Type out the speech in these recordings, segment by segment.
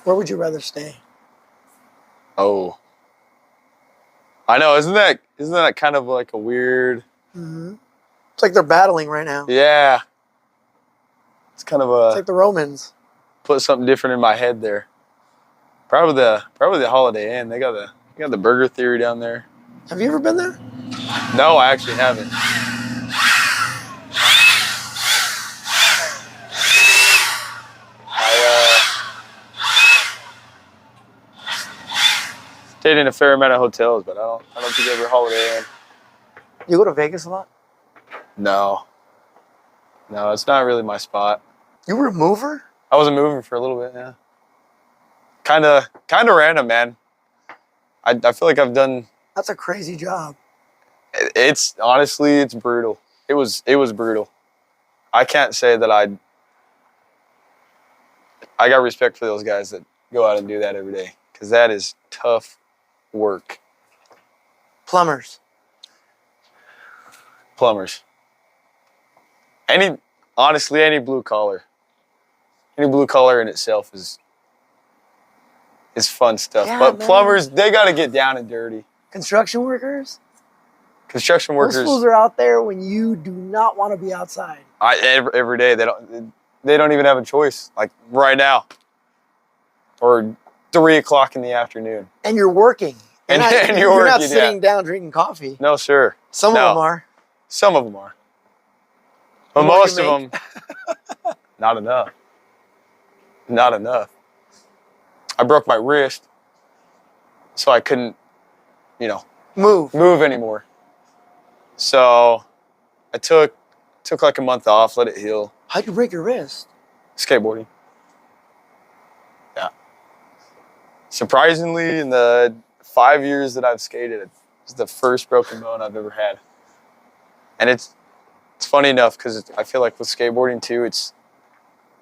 Where would you rather stay? Oh. I know, isn't that kind of like a weird... Mm-hmm. It's like they're battling right now. Yeah. It's kind of a... It's like the Romans. Put something different in my head there. Probably the Holiday Inn. They got the Burger Theory down there. Have you ever been there? No, I actually haven't. Stayed in a fair amount of hotels, but I don't think ever Holiday Inn. You go to Vegas a lot? No, it's not really my spot. You were a mover? I was a mover for a little bit, yeah. Kind of random, man. I feel like I've done. That's a crazy job. It's honestly, it's brutal. It was brutal. I can't say that I got respect for those guys that go out and do that every day, because that is tough work. Plumbers. Honestly, any blue collar in itself is fun stuff. Yeah, but man. Plumbers, they got to get down and dirty. Construction workers. Those fools are out there when you do not want to be outside. Every day they don't even have a choice. Like right now, or 3 o'clock in the afternoon. And you're working. You're not sitting down drinking coffee. No, sir. Some of them are. Some of them are. But most of them, not enough. Not enough. I broke my wrist, so I couldn't, move anymore. So I took like a month off, let it heal. How'd you break your wrist? Skateboarding. Yeah. Surprisingly, in the 5 years that I've skated, it's the first broken bone I've ever had. And it's funny enough because I feel like with skateboarding too,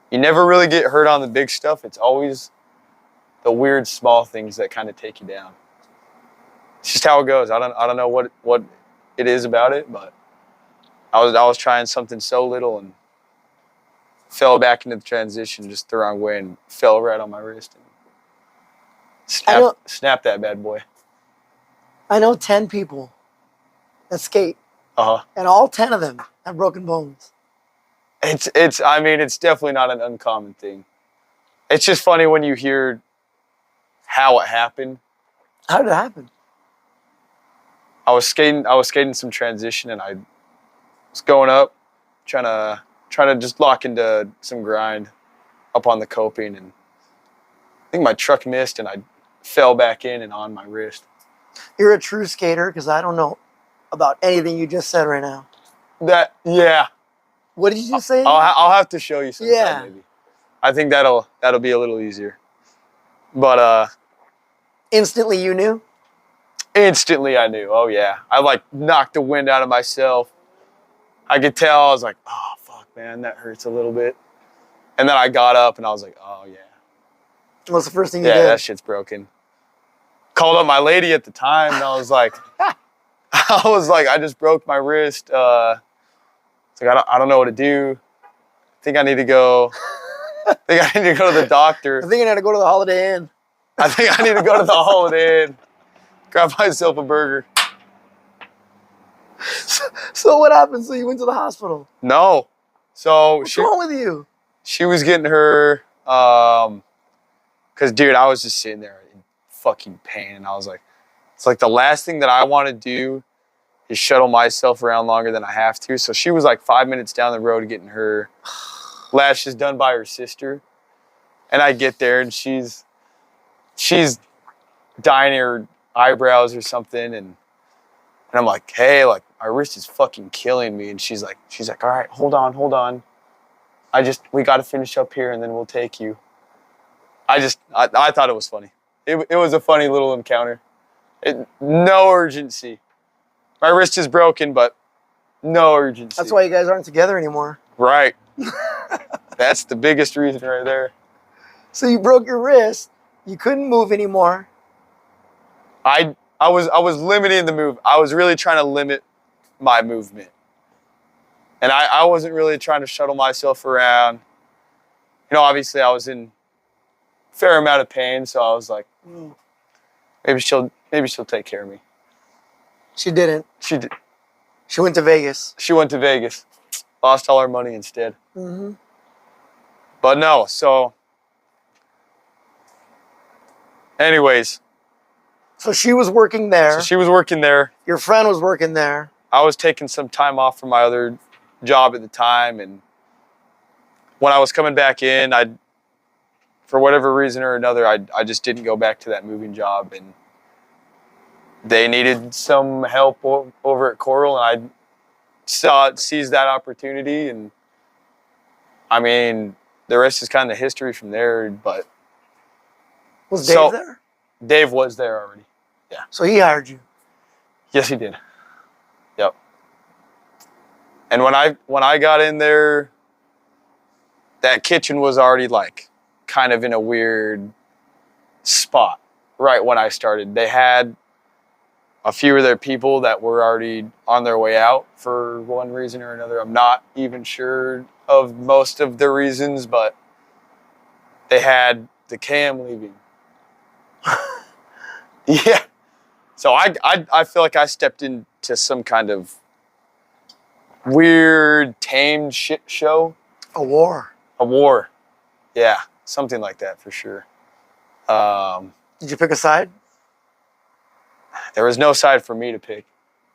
you never really get hurt on the big stuff. It's always the weird small things that kind of take you down. It's just how it goes. I don't know what it is about it, but I was trying something so little and fell back into the transition just the wrong way and fell right on my wrist and snapped that bad boy. I know 10 people that skate. And all 10 of them have broken bones. It's definitely not an uncommon thing. It's just funny when you hear how it happened. How did it happen? I was skating some transition and I was going up, trying to just lock into some grind up on the coping, and I think my truck missed and I fell back in and on my wrist. You're a true skater, because I don't know about anything you just said right now. Yeah. What did you just say? I'll have to show you sometime, yeah. Maybe. I think that'll be a little easier. But instantly you knew? Instantly I knew. Oh yeah. I like knocked the wind out of myself. I could tell. I was like, oh fuck, man, that hurts a little bit. And then I got up and I was like, oh yeah. What's the first thing you did? Yeah, that shit's broken. Called up my lady at the time and I was like, I just broke my wrist. It's like, I don't know what to do. I think I need to go. I think I need to go to the doctor. I think I need to go to the Holiday Inn. I think I need to go to the Holiday Inn. Grab myself a burger. So what happened? So you went to the hospital? No. So what's wrong with you? She was getting her, because dude, I was just sitting there in fucking pain, and I was like, it's like the last thing that I want to do is shuttle myself around longer than I have to. So she was like 5 minutes down the road getting her lashes done by her sister, and I get there and she's dyeing her eyebrows or something, and I'm like, hey, like my wrist is fucking killing me, and she's like, all right, hold on. We got to finish up here and then we'll take you. I thought it was funny. It was a funny little encounter. No urgency. My wrist is broken, but no urgency. That's why you guys aren't together anymore. Right. That's the biggest reason right there. So you broke your wrist. You couldn't move anymore. I was limiting the move. I was really trying to limit my movement. And I wasn't really trying to shuttle myself around. Obviously I was in fair amount of pain. So I was like, maybe she'll take care of me. She didn't. She did. She went to Vegas. She went to Vegas. Lost all her money instead. Mm-hmm. But no, so anyways. So she was working there. So she was working there. Your friend was working there. I was taking some time off from my other job at the time, and when I was coming back in, for whatever reason or another, I just didn't go back to that moving job, and they needed some help over at Coral, and I seized that opportunity, and I mean, the rest is kind of history from there. But was Dave there? Dave was there already. Yeah. So he hired you. Yes, he did. Yep. And when I got in there, that kitchen was already like kind of in a weird spot right when I started. They had a few of their people that were already on their way out for one reason or another. I'm not even sure of most of the reasons, but they had the cam leaving. Yeah. So I feel like I stepped into some kind of weird tamed shit show. A war. A war. Yeah. Something like that for sure. Did you pick a side? There was no side for me to pick.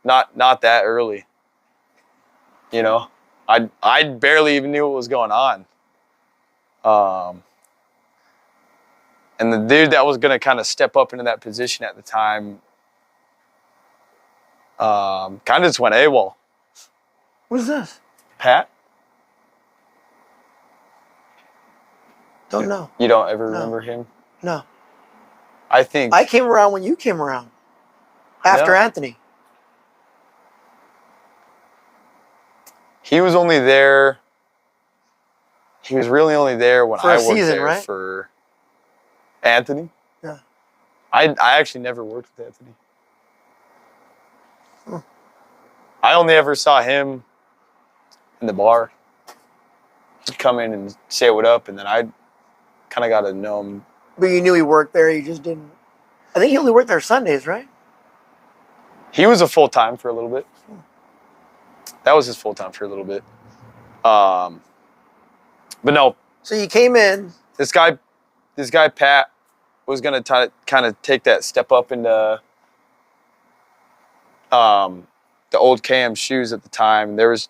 Not that early. You know? I barely even knew what was going on. And the dude that was gonna kind of step up into that position at the time kind of just went AWOL. What is this? Pat? Don't know. You don't ever remember him? No. I think I came around when you came around. After Anthony. He was only there. He was really only there when I worked there, right? For Anthony. Yeah. I actually never worked with Anthony. I only ever saw him in the bar. He'd come in and say what up, and then I kind of got to know him. But you knew he worked there, you just didn't. I think he only worked there Sundays, right? He was a full-time for a little bit. That was his full-time for a little bit. But no. So you came in. This guy Pat was gonna kind of take that step up into the old KM shoes at the time. There was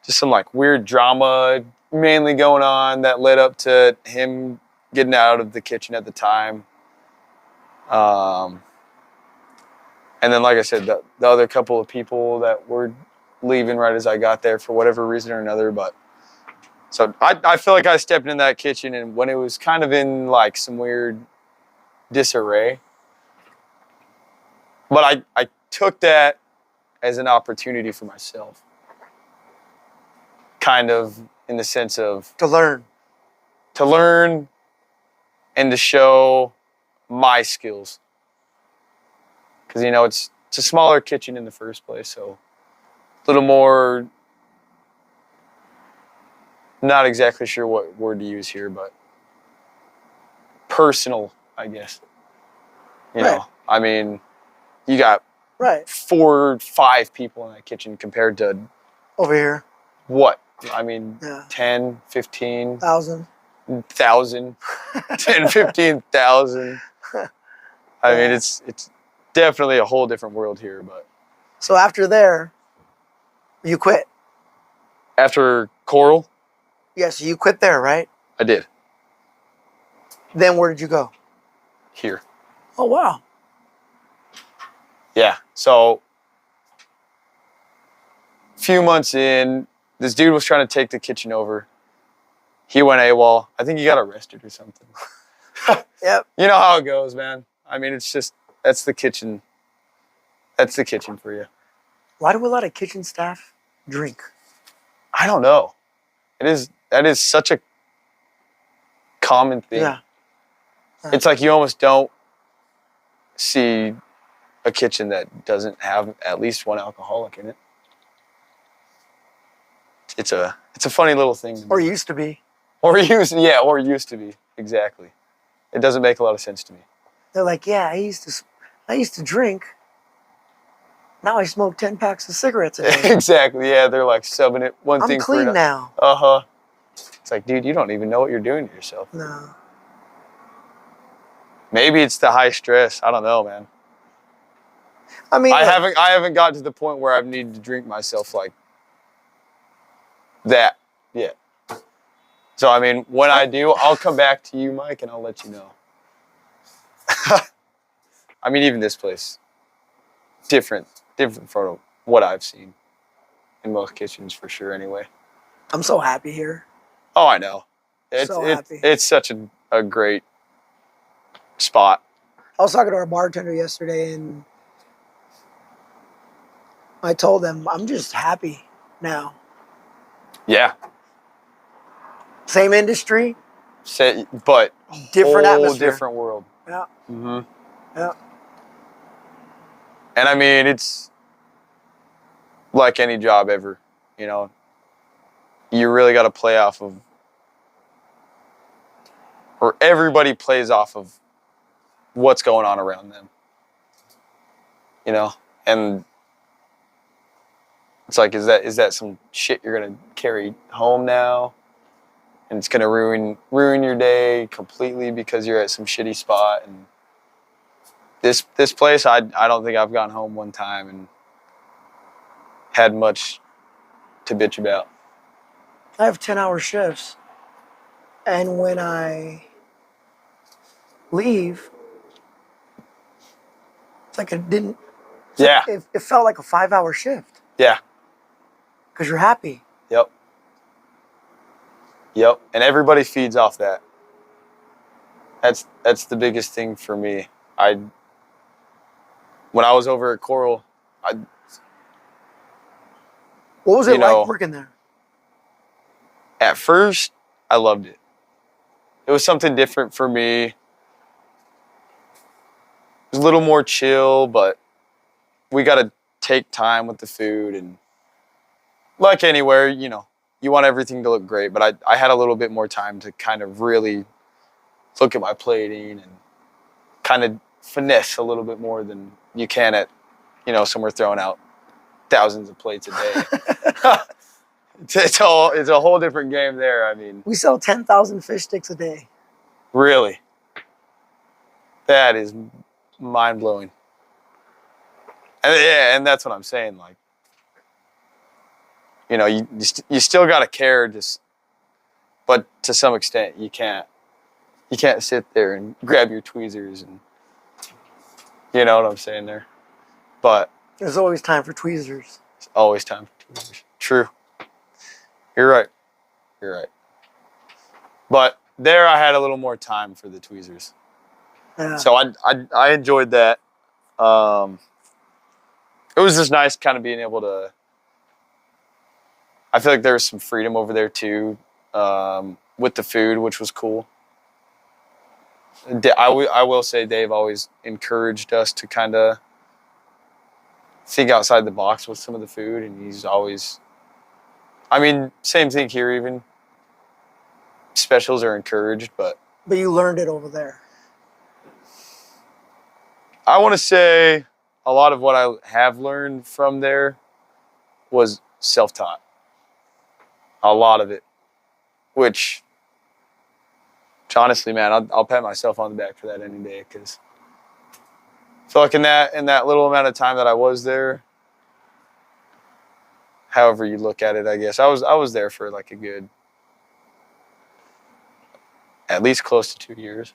just some like weird drama mainly going on that led up to him getting out of the kitchen at the time. And then, like I said, the other couple of people that were leaving right as I got there for whatever reason or another. But so I feel like I stepped in that kitchen, and when it was kind of in like some weird disarray, but I took that as an opportunity for myself, kind of in the sense of to learn and to show my skills. Because, you know, it's a smaller kitchen in the first place, so a little more, not exactly sure what word to use here, but personal, I guess. You know, I mean, you got 4 or 5 people in that kitchen compared to over here. What? I mean, 10, 15. 1,000. 10, 15,000. I mean, it's definitely a whole different world here, but. So after there, you quit. After Coral? Yeah, so you quit there, right? I did. Then where did you go? Here. Oh, wow. Yeah, so a few months in, this dude was trying to take the kitchen over. He went AWOL. I think he got arrested or something. Yep. You know how it goes, man. I mean, it's just, that's the kitchen. That's the kitchen for you. Why do a lot of kitchen staff drink? I don't know. That is such a common thing. Yeah. It's like you almost don't see a kitchen that doesn't have at least one alcoholic in it. It's a funny little thing. Or used to be. Or used to be, exactly. It doesn't make a lot of sense to me. They're like, yeah, I used to drink. Now I smoke 10 packs of cigarettes a day. Exactly. Yeah, they're like subbing it one thing for another. I'm clean now. Uh-huh. It's like, dude, you don't even know what you're doing to yourself. No. Maybe it's the high stress. I don't know, man. I mean, I haven't got to the point where I've needed to drink myself like that yet. So I mean, when I do, I'll come back to you, Mike, and I'll let you know. I mean, even this place, different from what I've seen in most kitchens for sure. Anyway, I'm so happy here. Oh, I know. Happy. It's such a great spot. I was talking to our bartender yesterday, and I told them I'm just happy now. Yeah. Same industry, but different whole atmosphere, different world. Yeah. Mm-hmm. Yeah. And I mean, it's like any job ever, you know. You really got to play off of, or everybody plays off of what's going on around them, you know. And it's like, is that some shit you're gonna carry home now, and it's gonna ruin your day completely because you're at some shitty spot? And this place, I don't think I've gone home one time and had much to bitch about. I have 10-hour shifts, and when I leave, it's like it didn't. Yeah. Like it felt like a 5-hour shift. Yeah. Because you're happy. Yep. And everybody feeds off that. That's the biggest thing for me. When I was over at Coral, what was it like working there? At first, I loved it. It was something different for me. It was a little more chill, but we got to take time with the food. And like anywhere, you know, you want everything to look great. But I had a little bit more time to kind of really look at my plating and kind of finesse a little bit more than you can at, you know, somewhere throwing out thousands of plates a day. It's a whole different game there. I mean, we sell 10,000 fish sticks a day. Really? That is mind-blowing. And yeah, and that's what I'm saying. Like, you know, you still got to care, but to some extent, you can't sit there and grab your tweezers and, you know what I'm saying there. But there's always time for tweezers. There's always time for tweezers. True. You're right. But there, I had a little more time for the tweezers. Yeah. So I enjoyed that. It was just nice kind of being able to. I feel like there was some freedom over there too, with the food, which was cool. I will say Dave always encouraged us to kind of think outside the box with some of the food, and he's always. I mean, same thing here. Even specials are encouraged, but you learned it over there. I want to say a lot of what I have learned from there was self-taught. A lot of it, which honestly, man, I'll pat myself on the back for that any day, because I feel like in that little amount of time that I was there, however you look at it, I guess I was there for like a good, at least close to 2 years.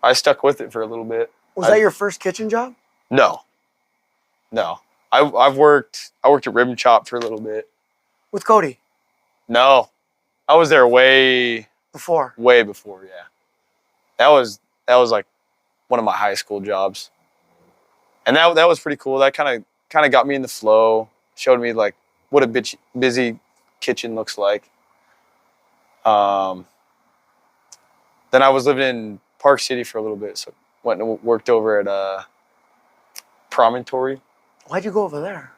I stuck with it for a little bit. Was that your first kitchen job? No. I worked at Rib and Chop for a little bit. With Cody? No, I was there way before. Way before, yeah. That was like one of my high school jobs, and that was pretty cool. That kind of got me in the flow. Showed me like what a busy kitchen looks like. Then I was living in Park City for a little bit, so went and worked over at Promontory. Why'd you go over there?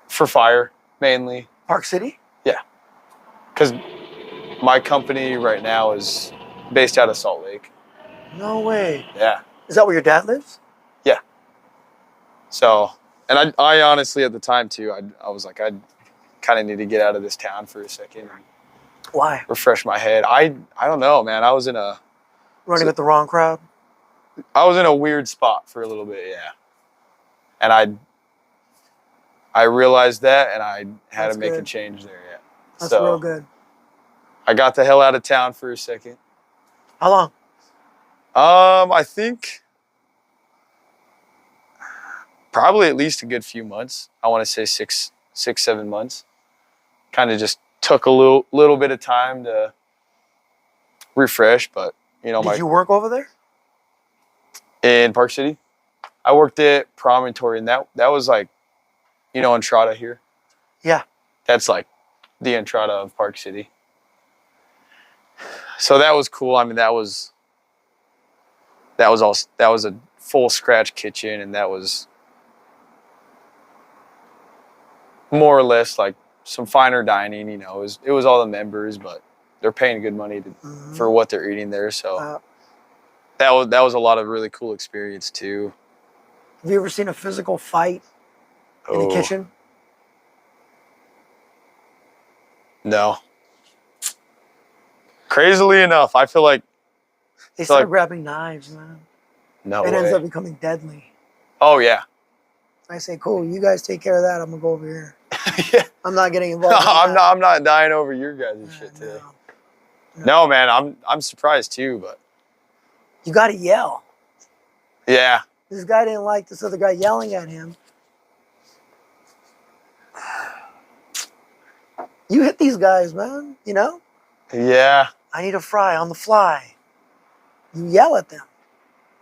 For fire, mainly. Park City? Yeah. Because my company right now is based out of Salt Lake. No way. Yeah. Is that where your dad lives? Yeah. So, and I honestly at the time too, I was like, I kind of need to get out of this town for a second and Why? refresh my head. I don't know, man. I was in a Running with the wrong crowd? I was in a weird spot for a little bit, yeah. And I realized that, and I had to make a change there, yeah. That's real good. I got the hell out of town for a second. How long? I think probably at least a good few months. I want to say 7 months. Kind of just took a little bit of time to refresh, but you know, Did you work over there? In Park City? I worked at Promontory, and that was like, you know, Entrada here. Yeah. That's like the Entrada of Park City. So that was cool. I mean, that was a full scratch kitchen, and that was more or less like some finer dining. You know, it was all the members, but they're paying good money for what they're eating there. So that was a lot of really cool experience too. Have you ever seen a physical fight in the kitchen? No. Crazily enough, I feel like they start grabbing knives, man. No it way. ends up becoming deadly. Oh yeah. I say, cool, you guys take care of that. I'm gonna go over here. Yeah. I'm not getting involved. I'm not dying over your guys' shit today. No, man, I'm surprised too, but you gotta yell. Yeah. This guy didn't like this other guy yelling at him. You hit these guys, man, you know? Yeah. I need a fry on the fly. You yell at them.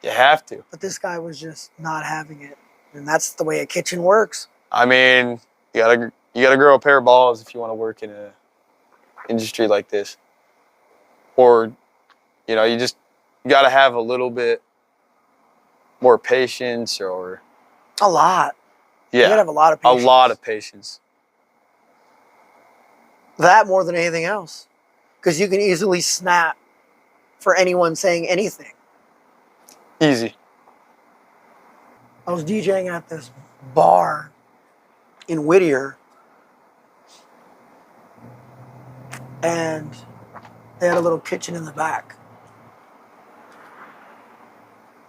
You have to. But this guy was just not having it. And that's the way a kitchen works. I mean, you gotta grow a pair of balls if you want to work in a industry like this. Or, you know, you gotta have a little bit more patience or a lot. Yeah. You gotta have a lot of patience. A lot of patience. That more than anything else. Because you can easily snap for anyone saying anything. Easy. I was DJing at this bar in Whittier, and they had a little kitchen in the back.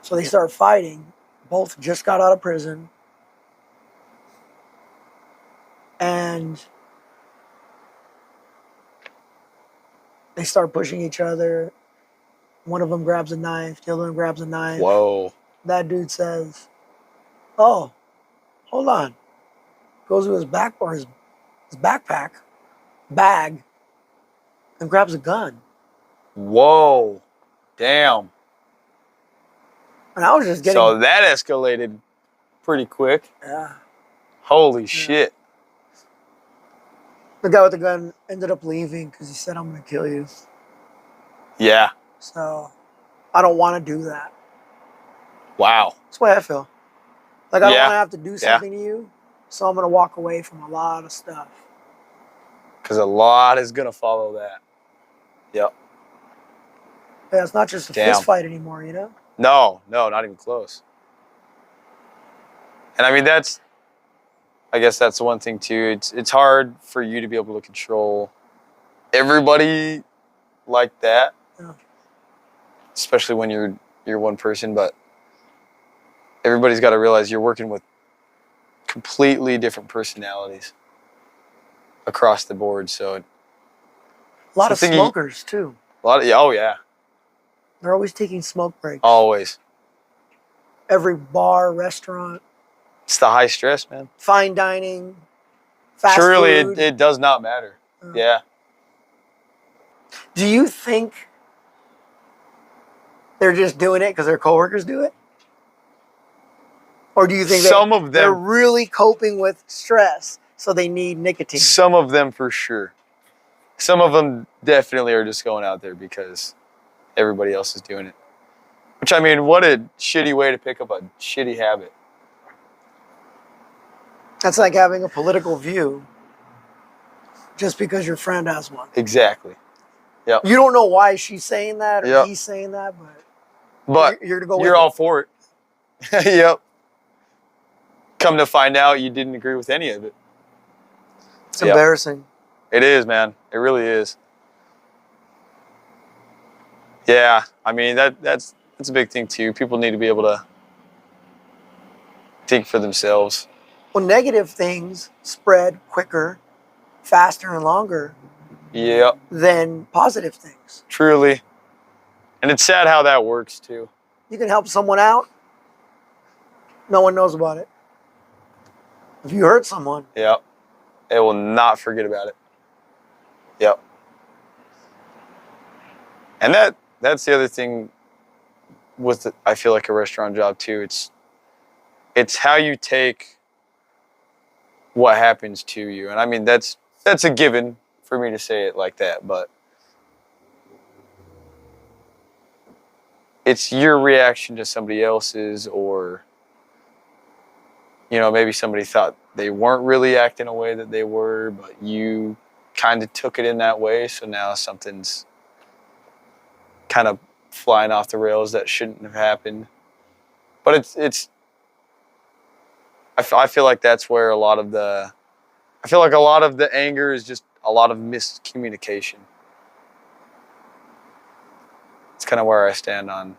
So they start fighting. Both just got out of prison. And they start pushing each other. One of them grabs a knife. The other one grabs a knife. Whoa. That dude says, oh, hold on. Goes to his back or his backpack, bag, and grabs a gun. Whoa. Damn. And I was just getting... So that escalated pretty quick. Yeah. Holy shit. The guy with the gun ended up leaving because he said, I'm going to kill you. Yeah. So I don't want to do that. Wow. That's the way I feel. Like, I don't want to have to do something to you, so I'm going to walk away from a lot of stuff. Because a lot is going to follow that. Yep. Yeah, it's not just a fist fight anymore, you know? No, not even close. And I mean, I guess that's the one thing too. It's hard for you to be able to control everybody like that. Yeah. Especially when you're one person, but everybody's got to realize you're working with completely different personalities across the board. So a lot of smokers too. Oh yeah. They're always taking smoke breaks. Always. Every bar, restaurant. It's the high stress, man. Fine dining, fast food. It does not matter. Yeah. Do you think they're just doing it because their coworkers do it? Or do you think they're really coping with stress, so they need nicotine? Some of them for sure. Some of them definitely are just going out there because everybody else is doing it. Which, I mean, what a shitty way to pick up a shitty habit. That's like having a political view just because your friend has one. Exactly. Yep. You don't know why she's saying that or Yep. he's saying that, But you're to go with you're it. all for it. Yep. Come to find out, you didn't agree with any of it. It's embarrassing. It is, man. It really is. Yeah, I mean that's a big thing too. People need to be able to think for themselves. Well, negative things spread quicker, faster, and longer Yep. than positive things. Truly. And it's sad how that works too. You can help someone out, no one knows about it. If you hurt someone, Yep. They will not forget about it. Yep. And that's the other thing with I feel like a restaurant job too. It's how you take what happens to you. And I mean that's a given for me to say it like that, but it's your reaction to somebody else's, or maybe somebody thought they weren't really acting a way that they were, but you kind of took it in that way, so now something's kind of flying off the rails that shouldn't have happened. But I feel like that's where a lot of the anger is just a lot of miscommunication. It's kind of where I stand on.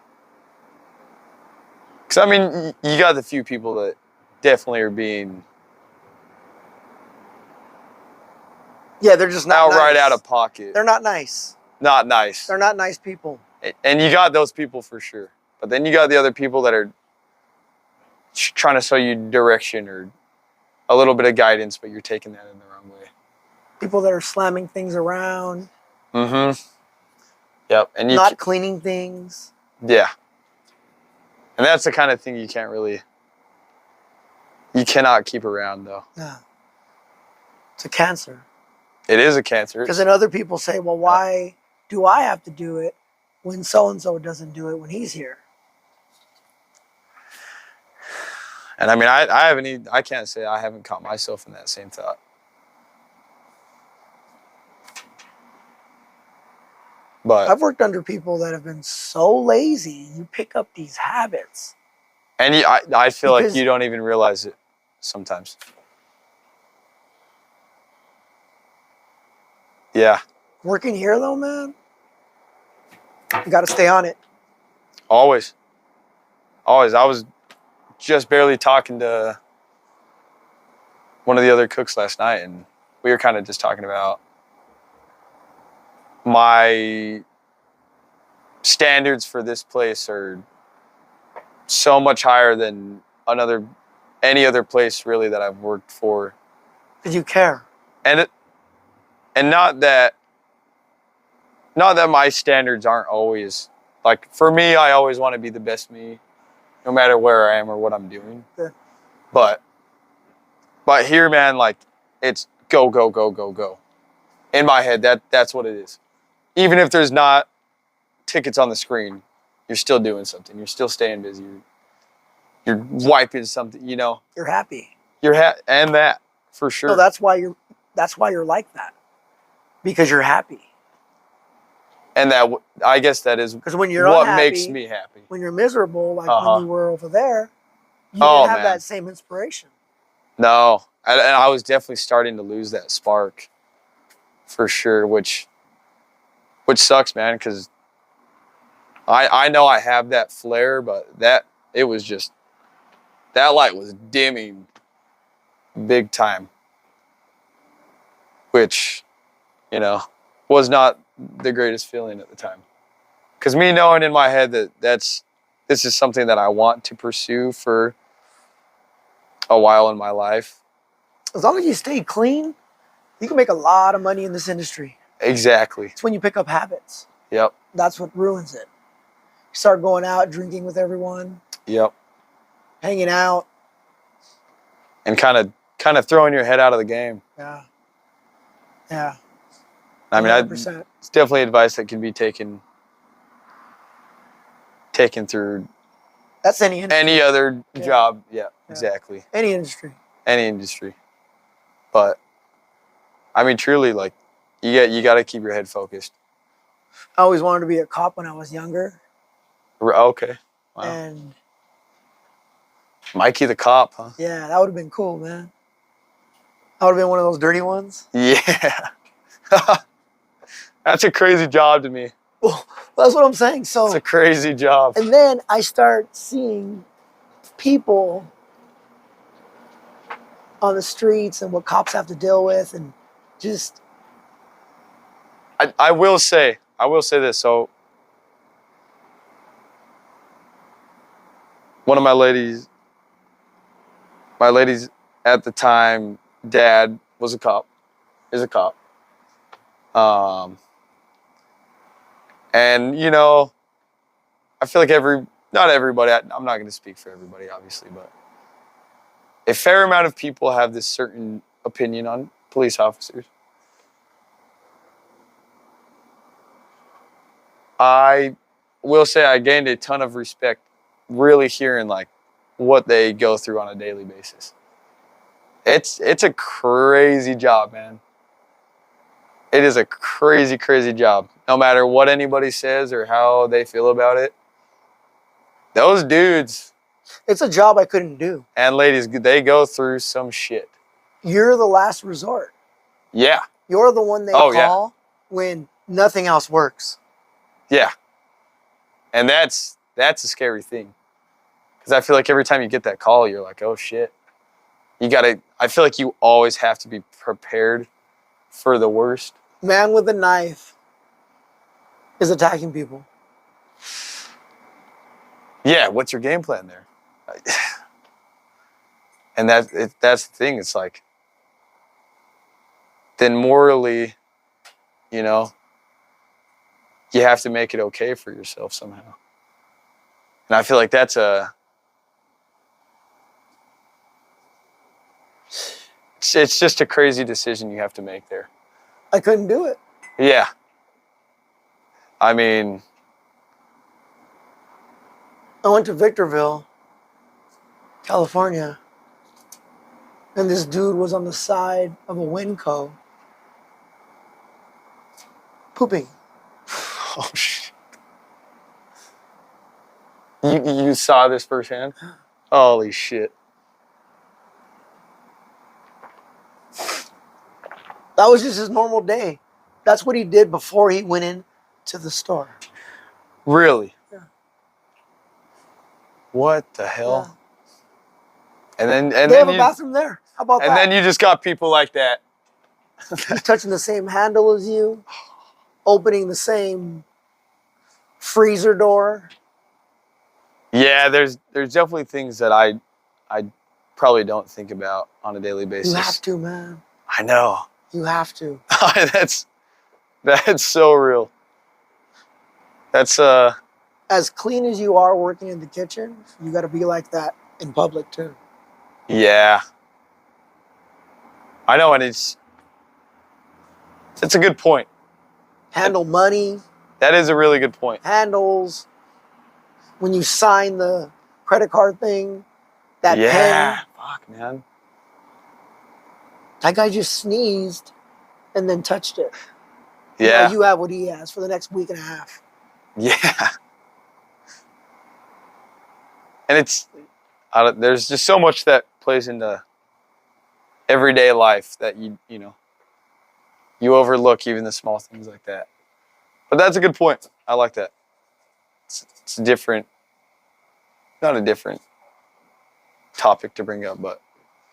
Because, I mean, you got the few people that definitely are being they're just not outright nice. out of pocket. They're not nice. Not nice. They're not nice people. And you got those people for sure. But then you got the other people that are trying to show you direction or a little bit of guidance, but you're taking that in the wrong way. People that are slamming things around. Mm-hmm. Yep. And not cleaning things. Yeah. And that's the kind of thing you cannot keep around, though. Yeah. It's a cancer. It is a cancer. Because then other people say, well, why do I have to do it when so-and-so doesn't do it when he's here? And I mean, I can't say I haven't caught myself in that same thought. But I've worked under people that have been so lazy, you pick up these habits. And I feel like you don't even realize it sometimes. Yeah. Working here, though, man, you got to stay on it. Always. Always. I was just barely talking to one of the other cooks last night, and we were kind of just talking about my standards for this place are so much higher than any other place really that I've worked for. Because you care. And not that my standards aren't always, like, for me, I always want to be the best me, no matter where I am or what I'm doing. Yeah. But here, man, like, it's go, go, go, go, go. In my head, that's what it is. Even if there's not tickets on the screen, you're still doing something. You're still staying busy. You're wiping something, You're happy. And that, for sure. So that's why you're like that. Because you're happy. And that, I guess that is because when you're what unhappy, makes me happy. When you're miserable, like when you were over there, you didn't have that same inspiration. No, and I was definitely starting to lose that spark, for sure. Which sucks, man, because I know I have that flair, but that light was dimming big time, which, was not the greatest feeling at the time. Because me knowing in my head that this is something that I want to pursue for a while in my life. As long as you stay clean, you can make a lot of money in this industry. Exactly. It's when you pick up habits. Yep. That's what ruins it. You start going out, drinking with everyone. Yep. Hanging out. And kind of throwing your head out of the game. Yeah. Yeah. I mean, 100%. It's definitely advice that can be taken through. That's any industry. Any other job. Yeah, exactly. Any industry. Any industry. But I mean, truly, like, you got to keep your head focused I always wanted to be a cop when I was younger. Okay. Wow. And Mikey the cop, huh? yeah, that would have been cool, man. I would have been one of those dirty ones. Yeah. That's a crazy job to me. Well, that's what I'm saying. So it's a crazy job. And then I start seeing people on the streets and what cops have to deal with, and just. I will say this. So, one of my ladies at the time, dad was a cop, is a cop. And you know, I feel like not everybody, I'm not going to speak for everybody, obviously, but a fair amount of people have this certain opinion on police officers. I will say I gained a ton of respect really hearing like what they go through on a daily basis. It's a crazy job, man. It is a crazy, crazy job. No matter what anybody says or how they feel about it, those dudes. It's a job I couldn't do. And ladies, they go through some shit. You're the last resort. Yeah. You're the one they call when nothing else works. Yeah. And that's a scary thing. Because I feel like every time you get that call, you're like, oh shit. I feel like you always have to be prepared for the worst. Man with a knife is attacking people. Yeah, what's your game plan there? And that's the thing. It's like, then morally, you know, you have to make it okay for yourself somehow. And I feel like that's it's just a crazy decision you have to make there. I couldn't do it. Yeah. I mean, I went to Victorville, California, and this dude was on the side of a Winco pooping. oh shit. You saw this firsthand? Holy shit. That was just his normal day. That's what he did before he went in to the store. Really? Yeah. What the hell? Yeah. And they then have a bathroom there. How about that? And then you just got people like that. He's touching the same handle as you, opening the same freezer door. Yeah, there's definitely things that I probably don't think about on a daily basis. You have to, man. I know. You have to. That's so real. That's as clean as you are working in the kitchen, you got to be like that in public too. Yeah. I know, and it's a good point. Handle money. That is a really good point. Handles. When you sign the credit card thing, that pen. Yeah. Fuck, man. That guy just sneezed and then touched it. Yeah. Now you have what he has for the next week and a half. Yeah. And there's just so much that plays into everyday life that you overlook even the small things like that. But that's a good point. I like that. It's different, not a different topic to bring up, but.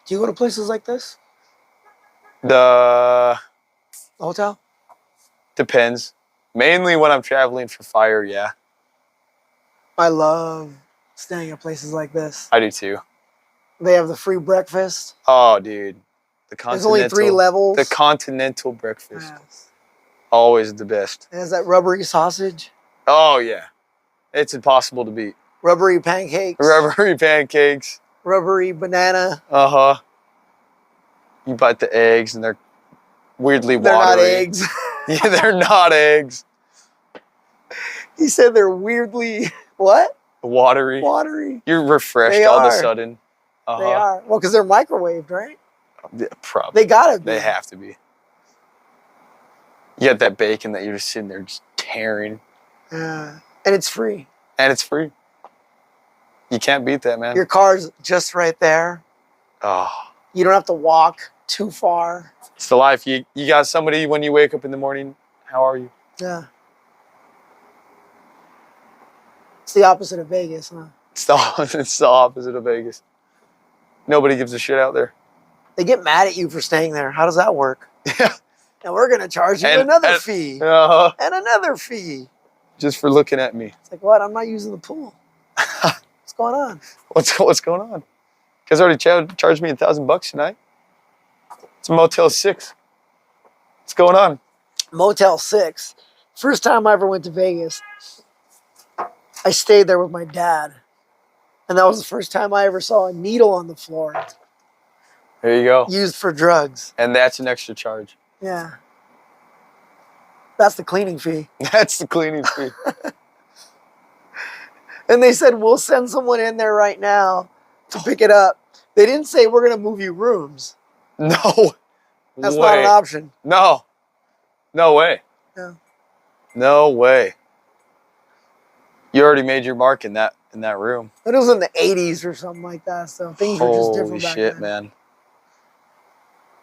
Do you go to places like this? The hotel? Depends. Mainly when I'm traveling for fire, yeah. I love staying at places like this. I do too. They have the free breakfast. Oh, dude. There's only 3 levels. The continental breakfast. Yes. Always the best. It has that rubbery sausage. Oh, yeah. It's impossible to beat. Rubbery pancakes. Rubbery pancakes. Rubbery banana. Uh-huh. You bite the eggs and they're weirdly watery. They're not eggs. Yeah, they're not eggs. He said they're weirdly, what? Watery. Watery. You're refreshed all of a sudden. Uh-huh. They are. Well, because they're microwaved, right? Yeah, probably. They gotta be. They have to be. You got that bacon that you're just sitting there just tearing. Yeah. And it's free. And it's free. You can't beat that, man. Your car's just right there. Oh, You don't have to walk too far. it's the life. You got somebody when you wake up in the morning, how are you? Yeah. It's the opposite of Vegas, huh? It's the opposite of Vegas. Nobody gives a shit out there. They get mad at you for staying there. How does that work? Yeah. And we're going to charge you another fee. And another fee. Just for looking at me. It's like, what? I'm not using the pool. What's going on? What's going on? You guys already charged me $1,000 tonight. It's a Motel 6. What's going on? Motel 6. First time I ever went to Vegas, I stayed there with my dad. And that was the first time I ever saw a needle on the floor. There you go. Used for drugs. And that's an extra charge. Yeah. That's the cleaning fee. That's the cleaning fee. And they said, we'll send someone in there right now to pick it up. They didn't say, we're going to move you rooms. No. That's not an option. No. No way. Yeah. No way. You already made your mark in that room. It was in the 80s or something like that, so things were just different back Holy shit, then. man.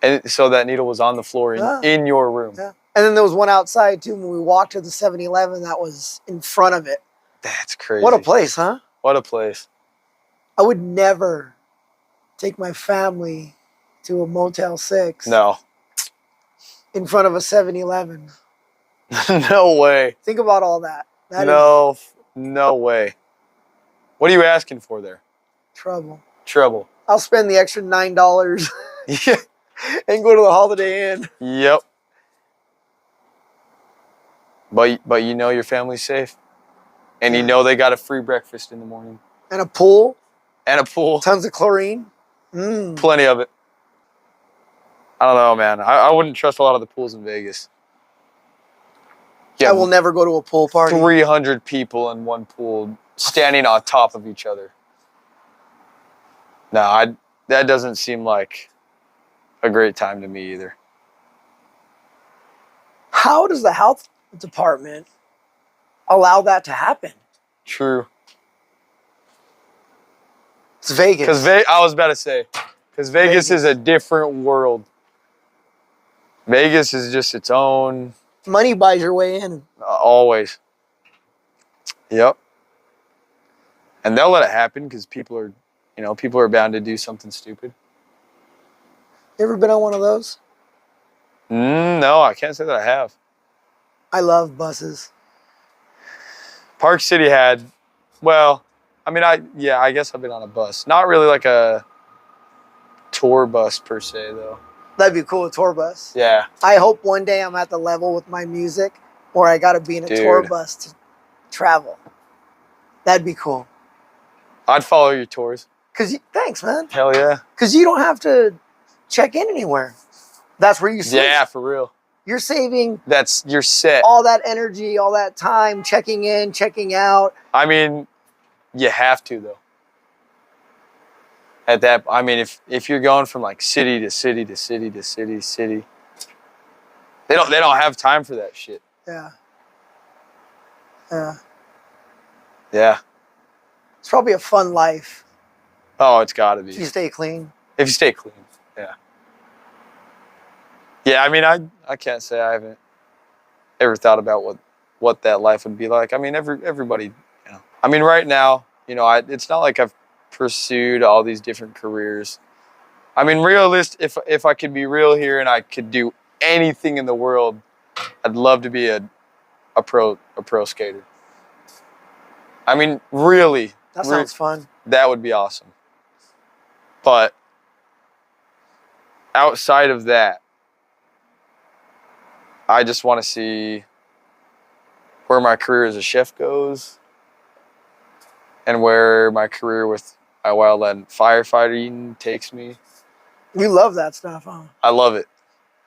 And so that needle was on the floor in your room. Yeah. And then there was one outside, too, when we walked to the 7-Eleven that was in front of it. That's crazy. What a place, huh? What a place. I would never take my family to a Motel 6. No. In front of a 7-Eleven. No way. Think about all that. No way. What are you asking for there? Trouble. Trouble. I'll spend the extra $9 Yeah. and go to the Holiday Inn. Yep. But you know your family's safe. And you know they got a free breakfast in the morning. And a pool. And a pool. Tons of chlorine. Plenty of it. I don't know, man. I wouldn't trust a lot of the pools in Vegas. Yeah, I will never go to a pool party. 300 people in one pool standing on top of each other. No, that doesn't seem like a great time to me either. How does the health department allow that to happen? True. It's Vegas. Because I was about to say, because Vegas is a different world. Vegas is just its own. Money buys your way in. Always. Yep. And they'll let it happen because people are bound to do something stupid. You ever been on one of those? No, I can't say that I have. I love buses. Park City had, well, I mean, I guess I've been on a bus. Not really like a tour bus per se, though. That'd be a cool, a tour bus. Yeah. I hope one day I'm at the level with my music where I got to be in a tour bus to travel. That'd be cool. I'd follow your tours. Thanks, man. Hell yeah. Because you don't have to check in anywhere. That's where you sleep. Yeah, for real. You're saving. You're set. All that energy, all that time, checking in, checking out. I mean, you have to, though. If you're going from like city to city to city to city to city, they don't have time for that shit. Yeah. Yeah. Yeah. It's probably a fun life. Oh, it's got to be. If you stay clean. If you stay clean, yeah. Yeah, I mean, I can't say I haven't ever thought about what that life would be like. I mean, everybody, I mean, right now, it's not like I've pursued all these different careers. I mean, if I could be real here and I could do anything in the world, I'd love to be a pro skater. I mean, really. That sounds fun. That would be awesome. But outside of that, I just want to see where my career as a chef goes and where my career with Wildland Firefighter takes me. You love that stuff, huh? I love it.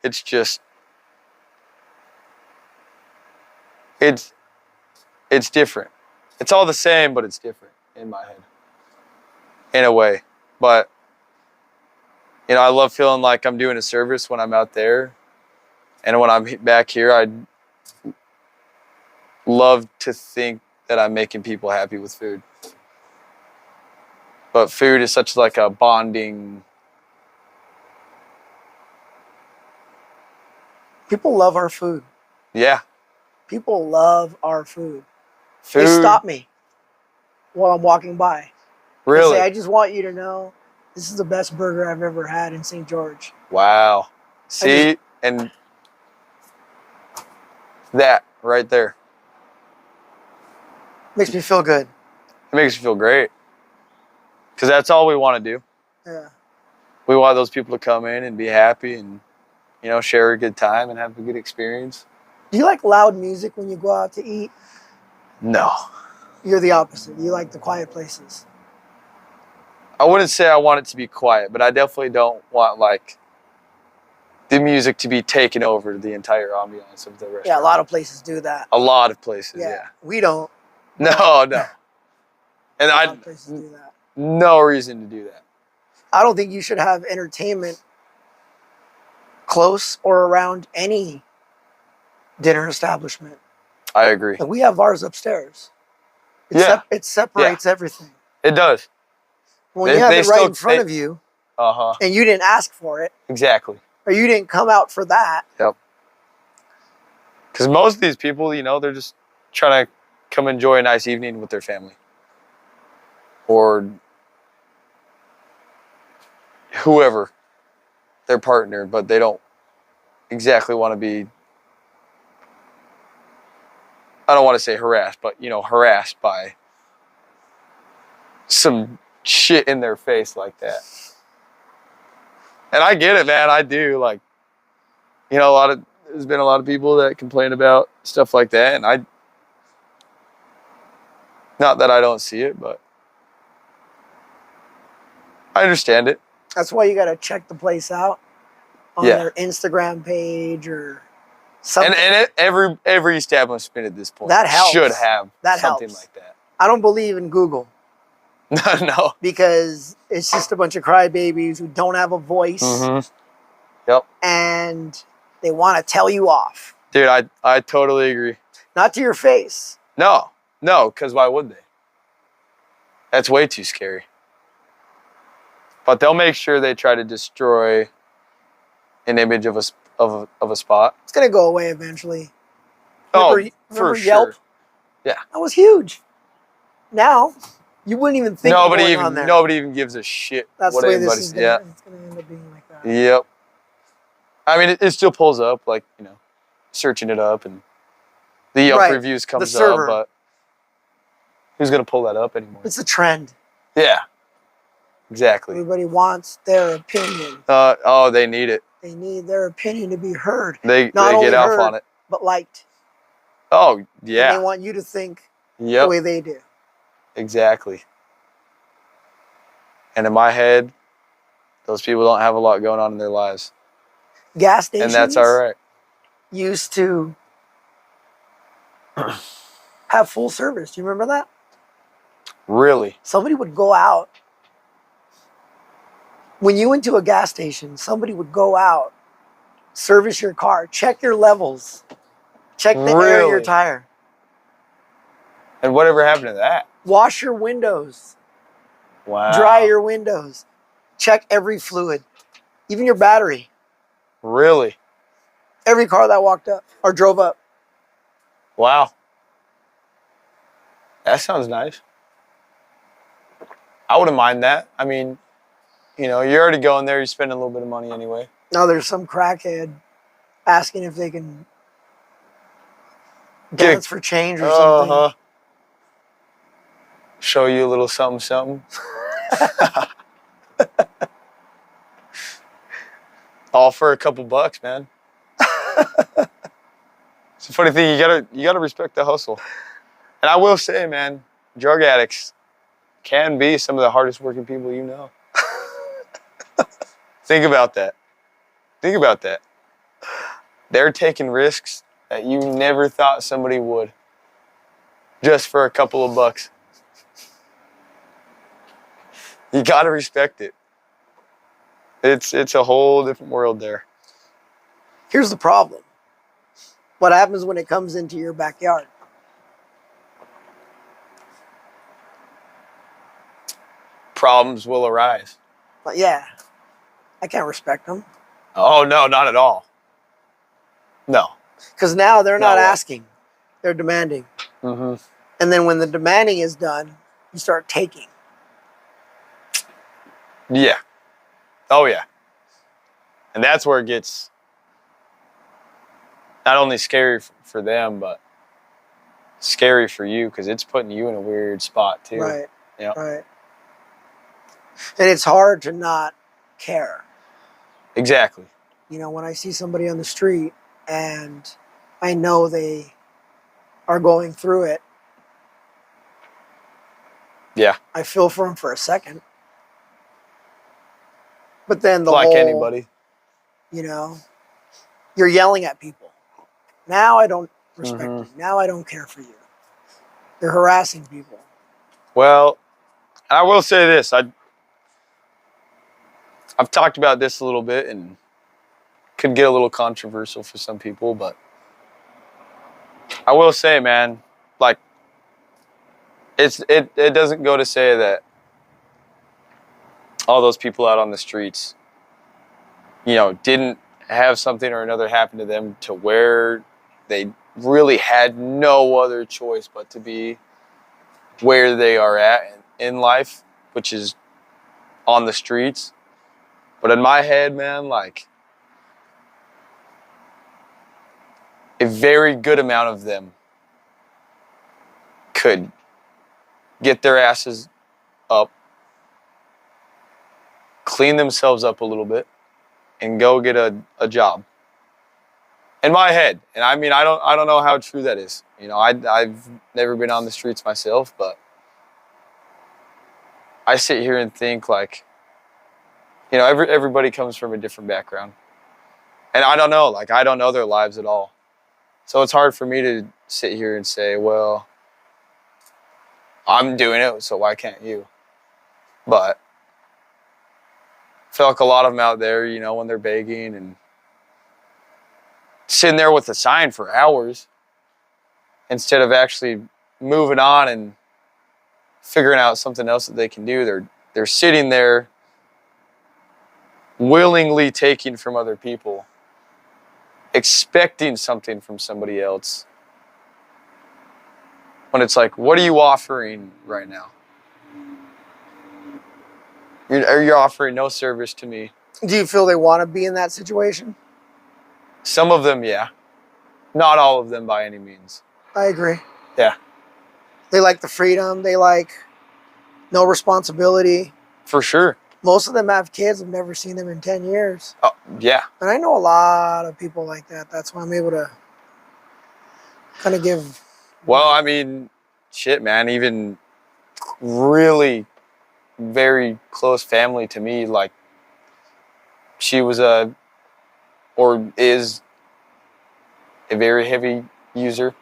It's just, it's different. It's all the same, but it's different in my head, in a way. But, I love feeling like I'm doing a service when I'm out there. And when I'm back here, love to think that I'm making people happy with food. But food is such like a bonding. People love our food. Yeah. People love our food. Food. They stop me while I'm walking by. Really? They say, I just want you to know this is the best burger I've ever had in St. George. Wow. See, and that right there. Makes me feel good. It makes you feel great. Because that's all we want to do. Yeah. We want those people to come in and be happy and, you know, share a good time and have a good experience. Do you like loud music when you go out to eat? No. You're the opposite. You like the quiet places. I wouldn't say I want it to be quiet, but I definitely don't want, like, the music to be taken over the entire ambiance of the restaurant. Yeah, a lot of places do that. A lot of places, yeah. We don't. No. And A lot of places do that. No reason to do that. I don't think you should have entertainment close or around any dinner establishment. I agree. Like we have ours upstairs. It separates everything. It does. When you have it right in front of you, and you didn't ask for it. Exactly. Or you didn't come out for that. Yep. Because most of these people, you know, they're just trying to come enjoy a nice evening with their family. Or whoever, their partner, but they don't exactly want to be, I don't want to say harassed, but, you know, harassed by some shit in their face like that. And I get it, man. I do. Like, you know, there's been a lot of people that complain about stuff like that. And not that I don't see it, but I understand it. That's why you got to check the place out on their Instagram page or something. And every establishment at this point that helps. Should have something helps. like that. I don't believe in Google. No. Because it's just a bunch of crybabies who don't have a voice. Mm-hmm. Yep. And they want to tell you off. Dude, I totally agree. Not to your face. No, because why would they? That's way too scary. But they'll make sure they try to destroy an image of a spot. It's gonna go away eventually. For Yelp? sure. Yeah. That was huge. Now, you wouldn't even think of going on there. Nobody even gives a shit. That's what the way this is gonna, it's gonna end up being like that. Yep. I mean, it still pulls up, like, you know, searching it up, and the Yelp reviews comes up, but who's gonna pull that up anymore? It's a trend. Yeah. Exactly. Everybody wants their opinion. They need it. They need their opinion to be heard. They get off on it. But liked. Oh, yeah. And they want you to think the way they do. Exactly. And in my head, those people don't have a lot going on in their lives. Gas stations. And that's all right. Used to have full service. Do you remember that? Really? Somebody would go out. When you went to a gas station, somebody would go out, service your car, check your levels, check the air in your tire. And whatever happened to that? Wash your windows. Wow. Dry your windows. Check every fluid, even your battery. Really? Every car that walked up or drove up. Wow. That sounds nice. I wouldn't mind that. I mean, you know, you're already going there. You're spending a little bit of money anyway. Now there's some crackhead asking if they can dance for change or something. Show you a little something, something. All for a couple bucks, man. It's a funny thing. You gotta respect the hustle. And I will say, man, drug addicts can be some of the hardest working people you know. Think about that. Think about that. They're taking risks that you never thought somebody would, just for a couple of bucks. You gotta respect it. It's a whole different world there. Here's the problem. What happens when it comes into your backyard? problems will arise. But yeah, I can't respect them. Oh, no, not at all. No. Because now they're No not way. asking, they're demanding. Mm-hmm. And then when the demanding is done, you start taking. Yeah. Oh, yeah. And that's where it gets not only scary for them, but scary for you because it's putting you in a weird spot too. Right. Yeah. Right. And it's hard to not care. Exactly. You know, when I see somebody on the street and I know they are going through it, Yeah. I feel for them for a second. But then the Like whole, anybody. you know, you're yelling at people. Now I don't respect Mm-hmm. you. Now I don't care for you. They're harassing people. Well, I will say this. I've talked about this a little bit and could get a little controversial for some people, but I will say, man, like it doesn't go to say that all those people out on the streets, you know, didn't have something or another happen to them to where they really had no other choice but to be where they are at in life, which is on the streets. But in my head, man, like a very good amount of them could get their asses up, clean themselves up a little bit, and go get a job. In my head, and I mean, I don't know how true that is. You know, I've never been on the streets myself, but I sit here and think like, you know, everybody comes from a different background, and I don't know, like I don't know their lives at all, so it's hard for me to sit here and say, well, I'm doing it, so why can't you? But I feel like a lot of them out there, you know, when they're begging and sitting there with a sign for hours instead of actually moving on and figuring out something else that they can do, they're sitting there willingly taking from other people, expecting something from somebody else. When it's like, what are you offering right now? You're offering no service to me. Do you feel they want to be in that situation? Some of them, yeah. Not all of them by any means. I agree. Yeah. They like the freedom. They like no responsibility. For sure. Most of them have kids. I've never seen them in 10 years. Oh, yeah. And I know a lot of people like that. That's why I'm able to kind of give. Well, I mean, shit, man. Even really very close family to me, like she was or is a very heavy user.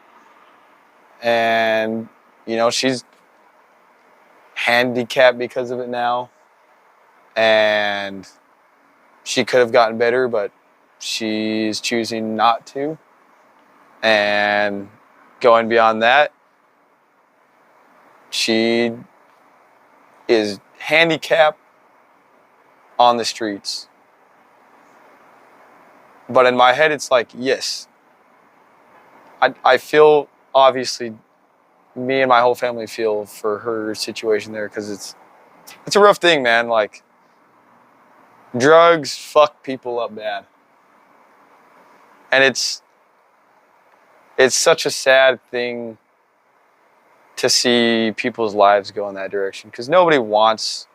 And, you know, she's handicapped because of it now. And she could have gotten better, but she's choosing not to. And going beyond that, she is handicapped on the streets. But in my head, it's like, yes. I feel, obviously, me and my whole family feel for her situation there because it's a rough thing, man. Like, drugs fuck people up bad. And it's such a sad thing to see people's lives go in that direction because nobody wants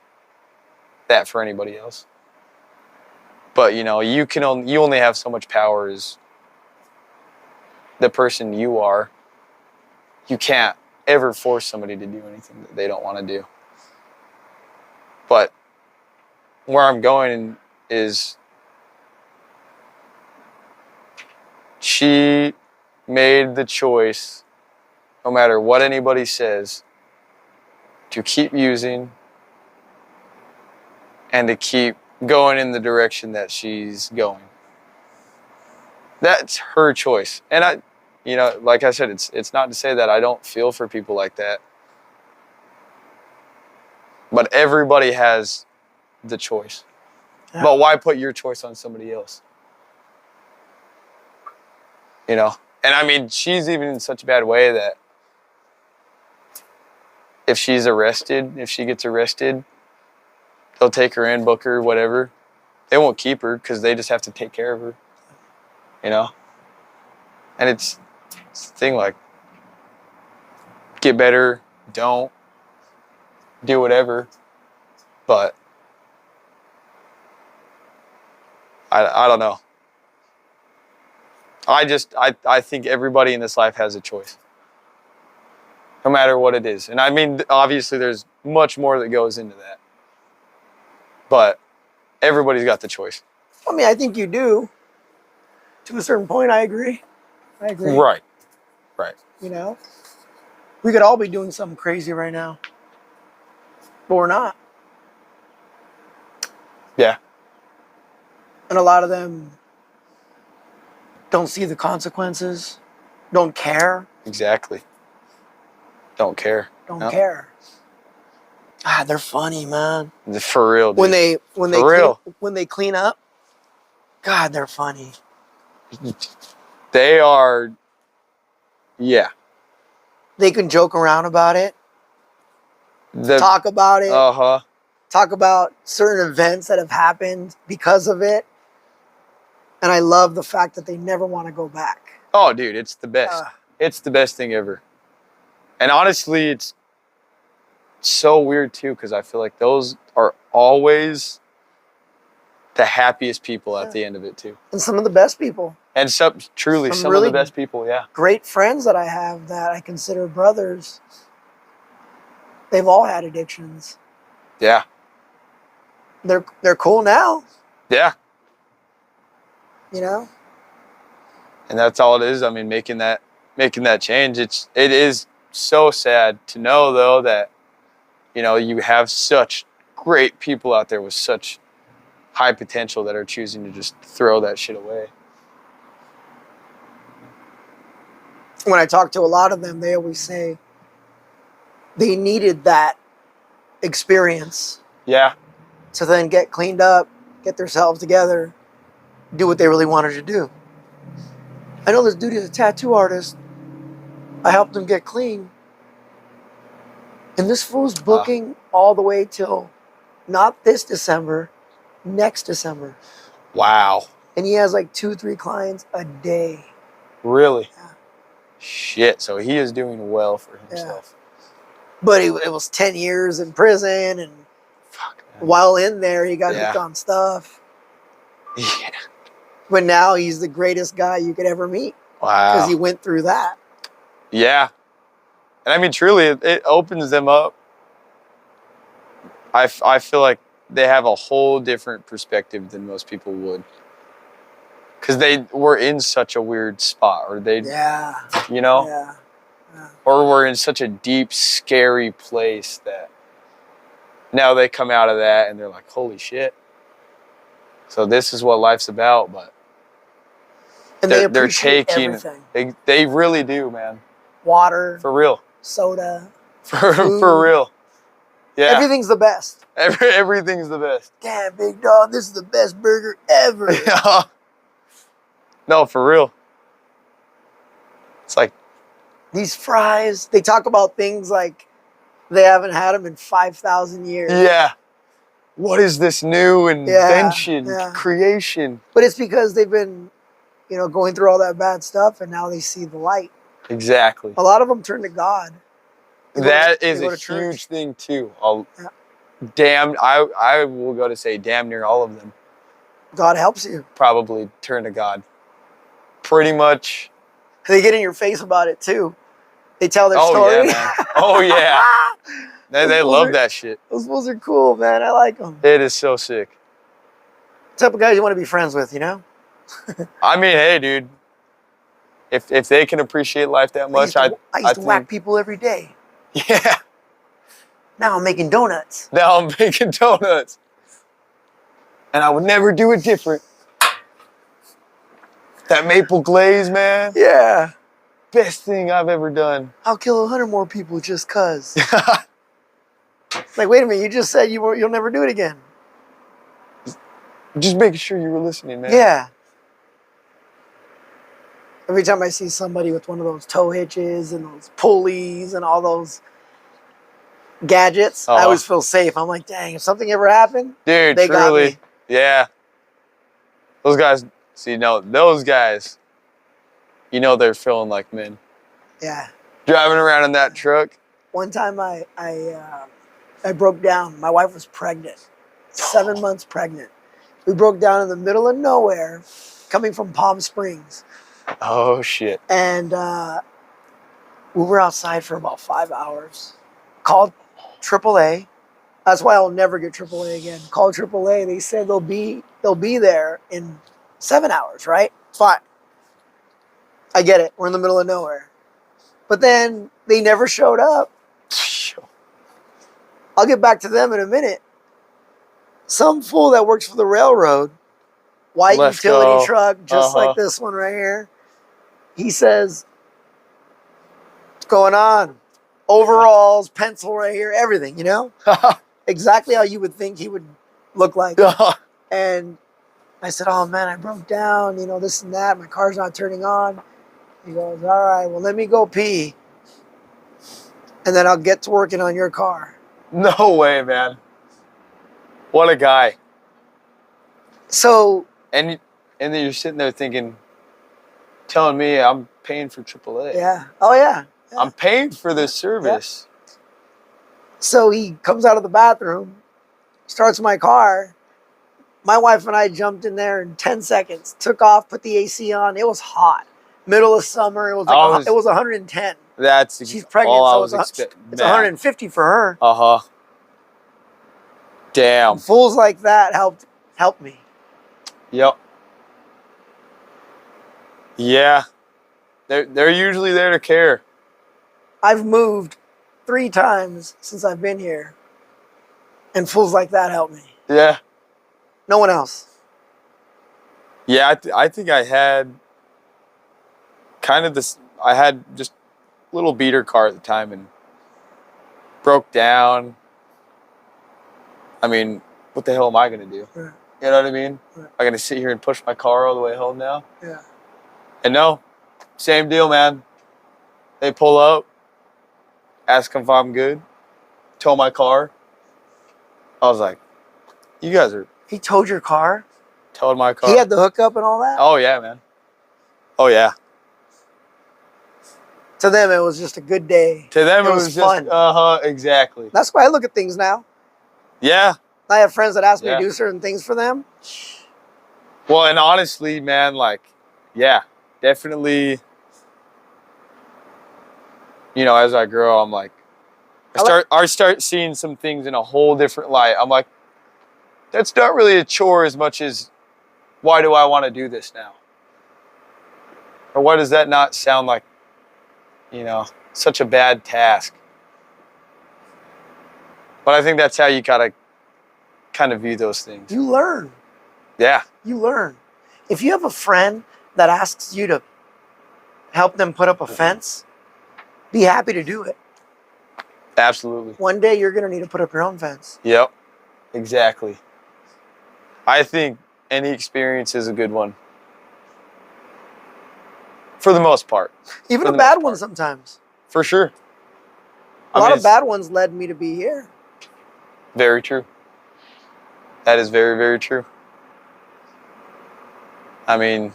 that for anybody else. But, you know, you only have so much power as the person you are. You can't ever force somebody to do anything that they don't want to do. But where I'm going is she made the choice, no matter what anybody says, to keep using and to keep going in the direction that she's going. That's her choice. And you know, like I said, it's not to say that I don't feel for people like that. But everybody has the choice. Yeah. But why put your choice on somebody else? You know? And I mean, she's even in such a bad way that if she gets arrested, they'll take her in, book her, whatever. They won't keep her because they just have to take care of her. You know? And it's the thing, like, get better, don't, do whatever. But I don't know. I think everybody in this life has a choice. No matter what it is. And I mean, obviously there's much more that goes into that. But everybody's got the choice. I mean, I think you do. To a certain point, I agree. Right. Right. You know? We could all be doing something crazy right now. But we're not. Yeah. And a lot of them don't see the consequences, don't care. Exactly. Don't care. Don't care. Ah, they're funny, man. For real, dude. When they clean up, God, they're funny. They are, yeah. They can joke around about it, talk about it, talk about certain events that have happened because of it. And I love the fact that they never want to go back. Oh, dude, it's the best. It's the best thing ever. And honestly, it's so weird too, because I feel like those are always the happiest people at the end of it too. And some of the best people. And some of the best people, yeah. Great friends that I have that I consider brothers. They've all had addictions. Yeah. They're cool now. Yeah. You know? And that's all it is. I mean, making that change. It is so sad to know though that, you know, you have such great people out there with such high potential that are choosing to just throw that shit away. When I talk to a lot of them, they always say they needed that experience. Yeah. To then get cleaned up, get themselves together, do what they really wanted to do. I know this dude is a tattoo artist. I helped him get clean. And this fool's booking all the way till not this December, next December. Wow. And he has like 2-3 clients a day. Really? Yeah. Shit. So he is doing well for himself. Yeah. But it was 10 years in prison, and while in there, he got hooked on stuff. Yeah. But now he's the greatest guy you could ever meet. Wow. Because he went through that. Yeah. And I mean, truly, it opens them up. I feel like they have a whole different perspective than most people would. Because they were in such a weird spot. Or they, you know? Yeah. Or were in such a deep, scary place that now they come out of that and they're like, holy shit. So this is what life's about, but and they're taking everything. They really do, man. Water. For real. Soda. For real. Yeah. Everything's the best. Everything's the best. Damn, big dog, this is the best burger ever. Yeah. No, for real. It's like these fries, they talk about things like they haven't had them in 5,000 years. Yeah. What is this new invention, creation? But it's because they've been, you know, going through all that bad stuff, and now they see the light. Exactly. A lot of them turn to God. That is a huge thing too. I will go to say damn near all of them. God helps you. Probably turn to God. Pretty much. They get in your face about it too. They tell their story. Yeah, man. Oh yeah. They love that shit. Those fools are cool, man. I like them. It is so sick. The type of guys you want to be friends with, you know? I mean, hey, dude. If they can appreciate life that much, I used to whack people every day. Yeah. Now I'm making donuts. And I would never do it different. That maple glaze, man. Yeah. Best thing I've ever done. I'll kill 100 more people just cuz. Like, wait a minute, you just said you'll never do it again. Just making sure you were listening, man. Yeah. Every time I see somebody with one of those tow hitches and those pulleys and all those gadgets, I always feel safe. I'm like, dang, if something ever happened, dude, they got truly. me. Yeah. Those guys, see, no, those guys, you know they're feeling like men. Yeah. Driving around in that truck. One time I broke down. My wife was pregnant, 7 months pregnant. We broke down in the middle of nowhere, coming from Palm Springs. Oh, shit. And we were outside for about 5 hours. Called AAA. That's why I'll never get AAA again. Called AAA. They said they'll be there in 7 hours, right? Fine. I get it. We're in the middle of nowhere. But then they never showed up. I'll get back to them in a minute. Some fool that works for the railroad, white utility truck, just like this one right here. He says, what's going on? Overalls, pencil right here, everything, you know? Exactly how you would think he would look like. And I said, oh man, I broke down, you know, this and that. My car's not turning on. He goes, all right, well, let me go pee. And then I'll get to working on your car. No way, man. What a guy. So. And then you're sitting there thinking, telling me I'm paying for AAA. Yeah. Oh, yeah. I'm paying for this service. Yeah. So he comes out of the bathroom, starts my car. My wife and I jumped in there in 10 seconds, took off, put the AC on. It was hot. Middle of summer. It was like it was 110. She's pregnant, all so it's 150 for her. Damn. And fools like that helped me. Yep. Yeah. They're usually there to care. I've moved 3 times since I've been here. And fools like that help me. Yeah. No one else. Yeah, I think I had kind of this. I had just a little beater car at the time and broke down. I mean, what the hell am I going to do? Right. You know what I mean? Right. I'm going to sit here and push my car all the way home now? Yeah. And no, same deal, man. They pull up, ask them if I'm good, tow my car. I was like, you guys are... He towed your car? Towed my car. He had the hookup and all that? Oh, yeah, man. Oh, yeah. To them, it was just a good day. To them, it was fun. Just, exactly. That's why I look at things now. Yeah. I have friends that ask me to do certain things for them. Well, and honestly, man, like, yeah, definitely, you know, as I grow, I'm like, I start seeing some things in a whole different light. I'm like, that's not really a chore as much as, why do I want to do this now? Or why does that not sound like, you know, such a bad task? But I think that's how you gotta kind of view those things. You learn. Yeah. You learn. If you have a friend that asks you to help them put up a fence, be happy to do it. Absolutely. One day you're going to need to put up your own fence. Yep. Exactly. I think any experience is a good one. For the most part. Even a bad one sometimes. For sure. A lot of bad ones led me to be here. Very true. That is very, very true. I mean,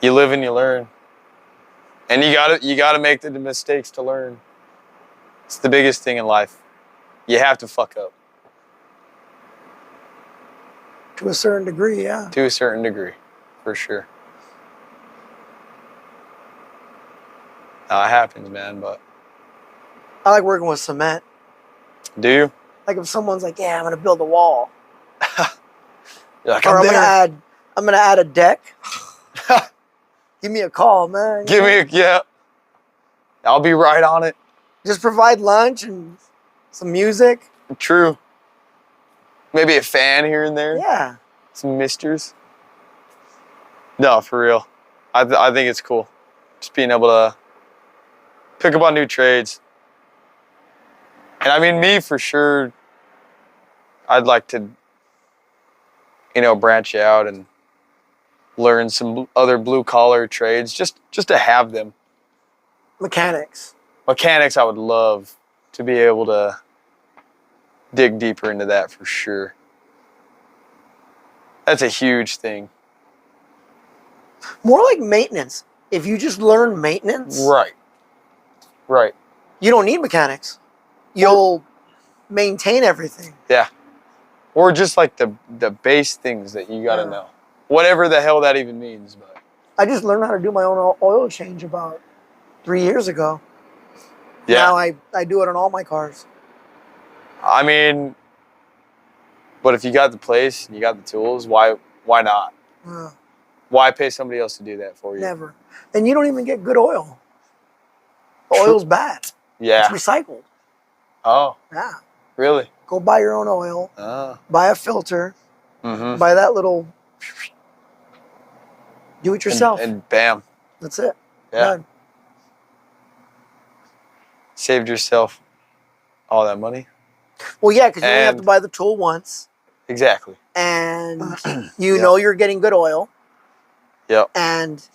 you live and you learn. And you gotta make the mistakes to learn. It's the biggest thing in life. You have to fuck up. To a certain degree, yeah. To a certain degree, for sure. It happens, man, but... I like working with cement. Do you? Like if someone's like, yeah, I'm going to build a wall. You're like, or I'm going to add a deck. Give me a call, man. Give me a, yeah. I'll be right on it. Just provide lunch and some music. True. Maybe a fan here and there. Yeah. Some misters. No, for real. I think it's cool. Just being able to pick up on new trades. And I mean, me for sure, I'd like to, branch out and learn some other blue collar trades just to have them. Mechanics. Mechanics, I would love to be able to dig deeper into that for sure. That's a huge thing. More like maintenance. If you just learn maintenance, Right. you don't need mechanics. You'll maintain everything. Yeah. Or just like the base things that you gotta know. Whatever the hell that even means. But I just learned how to do my own oil change about 3 years ago. yeah. Now I do it on all my cars. I mean, but if you got the place and you got the tools, why not? Why pay somebody else to do that for you? Never. And you don't even get good oil. The oil's bad. Yeah. It's recycled. Oh. Yeah. Really? Go buy your own oil. Oh. Buy a filter. Mm-hmm. Buy that little. Do it yourself. And bam. That's it. Yeah. Done. Saved yourself all that money. Well, yeah, because you only have to buy the tool once. Exactly. And you know you're getting good oil. Yep. And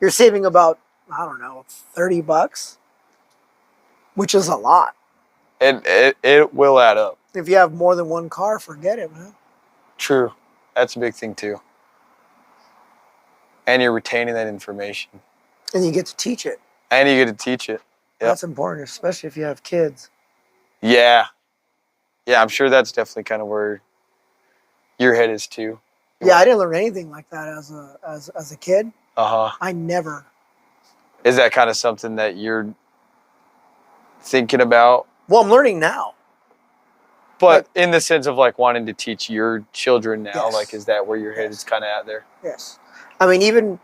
you're saving about, I don't know, $30, which is a lot. It will add up. If you have more than one car, forget it, man. True. That's a big thing too. And you're retaining that information. And you get to teach it. And you get to teach it. Yep. That's important, especially if you have kids. Yeah. Yeah, I'm sure that's definitely kind of where your head is too. Yeah, I didn't learn anything like that as a kid. Uh-huh. I never. Is that kind of something that you're thinking about? Well, I'm learning now. But in the sense of like wanting to teach your children now, Yes. like is that where your head is kind of at there? Yes. I mean, even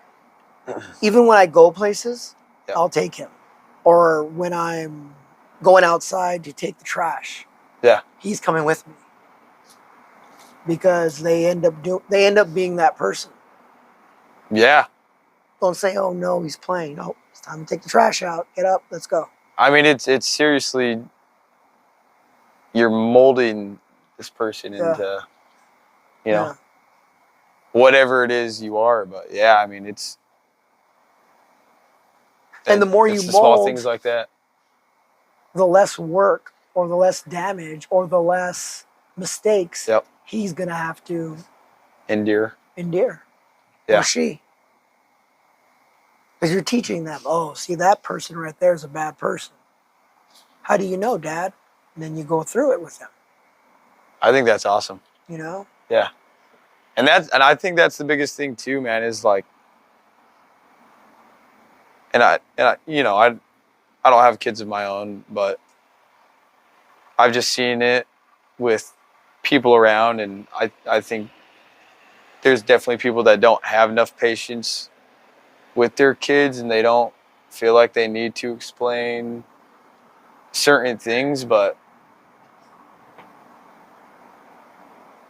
when I go places, I'll take him. Or when I'm going outside to take the trash, he's coming with me. Because they end up being that person. Yeah. Don't say, "Oh no, he's playing." No, it's time to take the trash out. Get up, let's go. I mean, it's seriously, you're molding this person into, whatever it is you are. But yeah, I mean, it's. And the more you mold, small things like that, the less work or the less damage or the less mistakes he's gonna have to endure. Yeah. Or she. Because you're teaching them, oh, see, that person right there is a bad person. How do you know, Dad? And then you go through it with them. I think that's awesome. You know? Yeah. And I think that's the biggest thing too, man, is like, and I don't have kids of my own, but I've just seen it with people around, and I think there's definitely people that don't have enough patience with their kids, and they don't feel like they need to explain certain things, but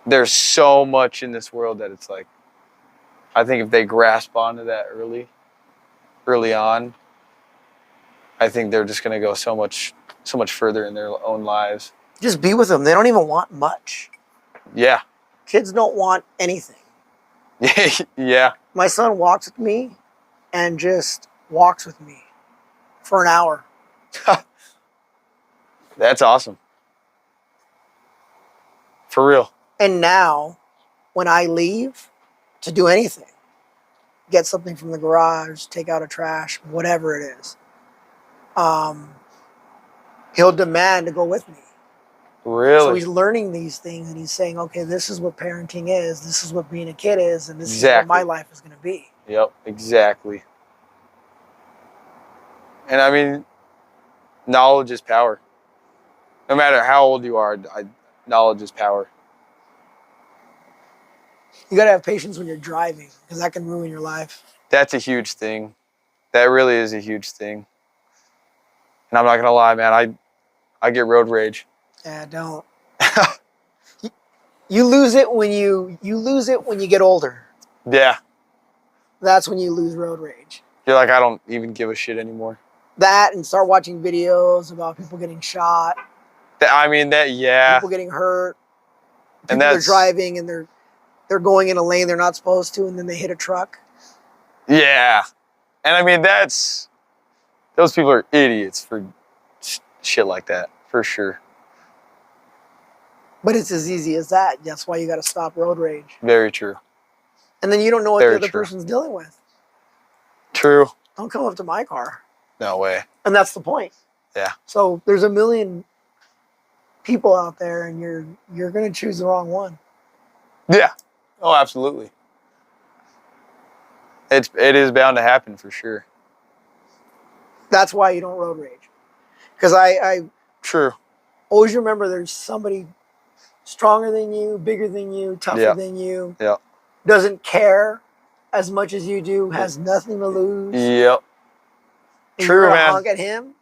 there's so much in this world that it's like, I think if they grasp onto that early on, I think they're just going to go so much further in their own lives. Just be with them. They don't even want much. Yeah. Kids don't want anything. Yeah. My son walks with me and just walks with me for an hour. That's awesome. For real. And now, when I leave to do anything, get something from the garage, take out a trash, whatever it is, he'll demand to go with me. Really? So he's learning these things, and he's saying, okay, this is what parenting is, this is what being a kid is, and this is what my life is going to be. Yep, exactly. And I mean, knowledge is power. No matter how old you are, knowledge is power. You got to have patience when you're driving, because that can ruin your life. That's a huge thing. That really is a huge thing. And I'm not going to lie, man, I get road rage. Yeah, don't. You lose it when you get older. Yeah. That's when you lose road rage. You're like, I don't even give a shit anymore. That, and start watching videos about people getting shot. I mean, that, yeah. People getting hurt. And People are that's driving and they're going in a lane they're not supposed to, and then they hit a truck. Yeah. And I mean, those people are idiots for shit like that, for sure. But it's as easy as that. That's why you got to stop road rage. Very true. And then you don't know what Very the other true. person's dealing with. True. Don't come up to my car. No way. And that's the point. Yeah. So there's a million people out there, and you're going to choose the wrong one. Yeah. Oh, absolutely. It is bound to happen for sure. That's why you don't road rage. Because I True. always remember there's somebody stronger than you, bigger than you, tougher than you. Yeah. Doesn't care as much as you do, has nothing to lose. Yep. And True, you're gonna man. honk at him.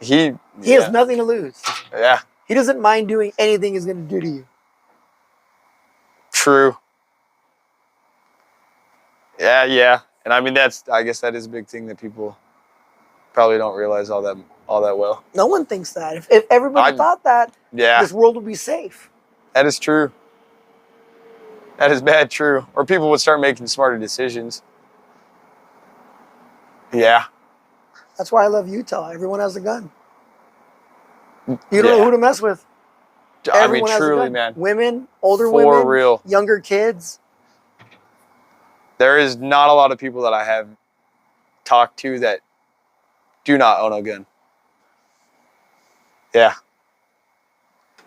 He has nothing to lose. Yeah. He doesn't mind doing anything he's going to do to you. True. Yeah, yeah. And I mean, I guess that is a big thing that people probably don't realize all that well. No one thinks that. If everybody thought that, this world would be safe. That is true. That is bad true. Or people would start making smarter decisions. Yeah. That's why I love Utah. Everyone has a gun. You don't know who to mess with. Everyone has truly, a gun. man. Women, older For women, real. younger kids. There is not a lot of people that I have talked to that do not own a gun. Yeah.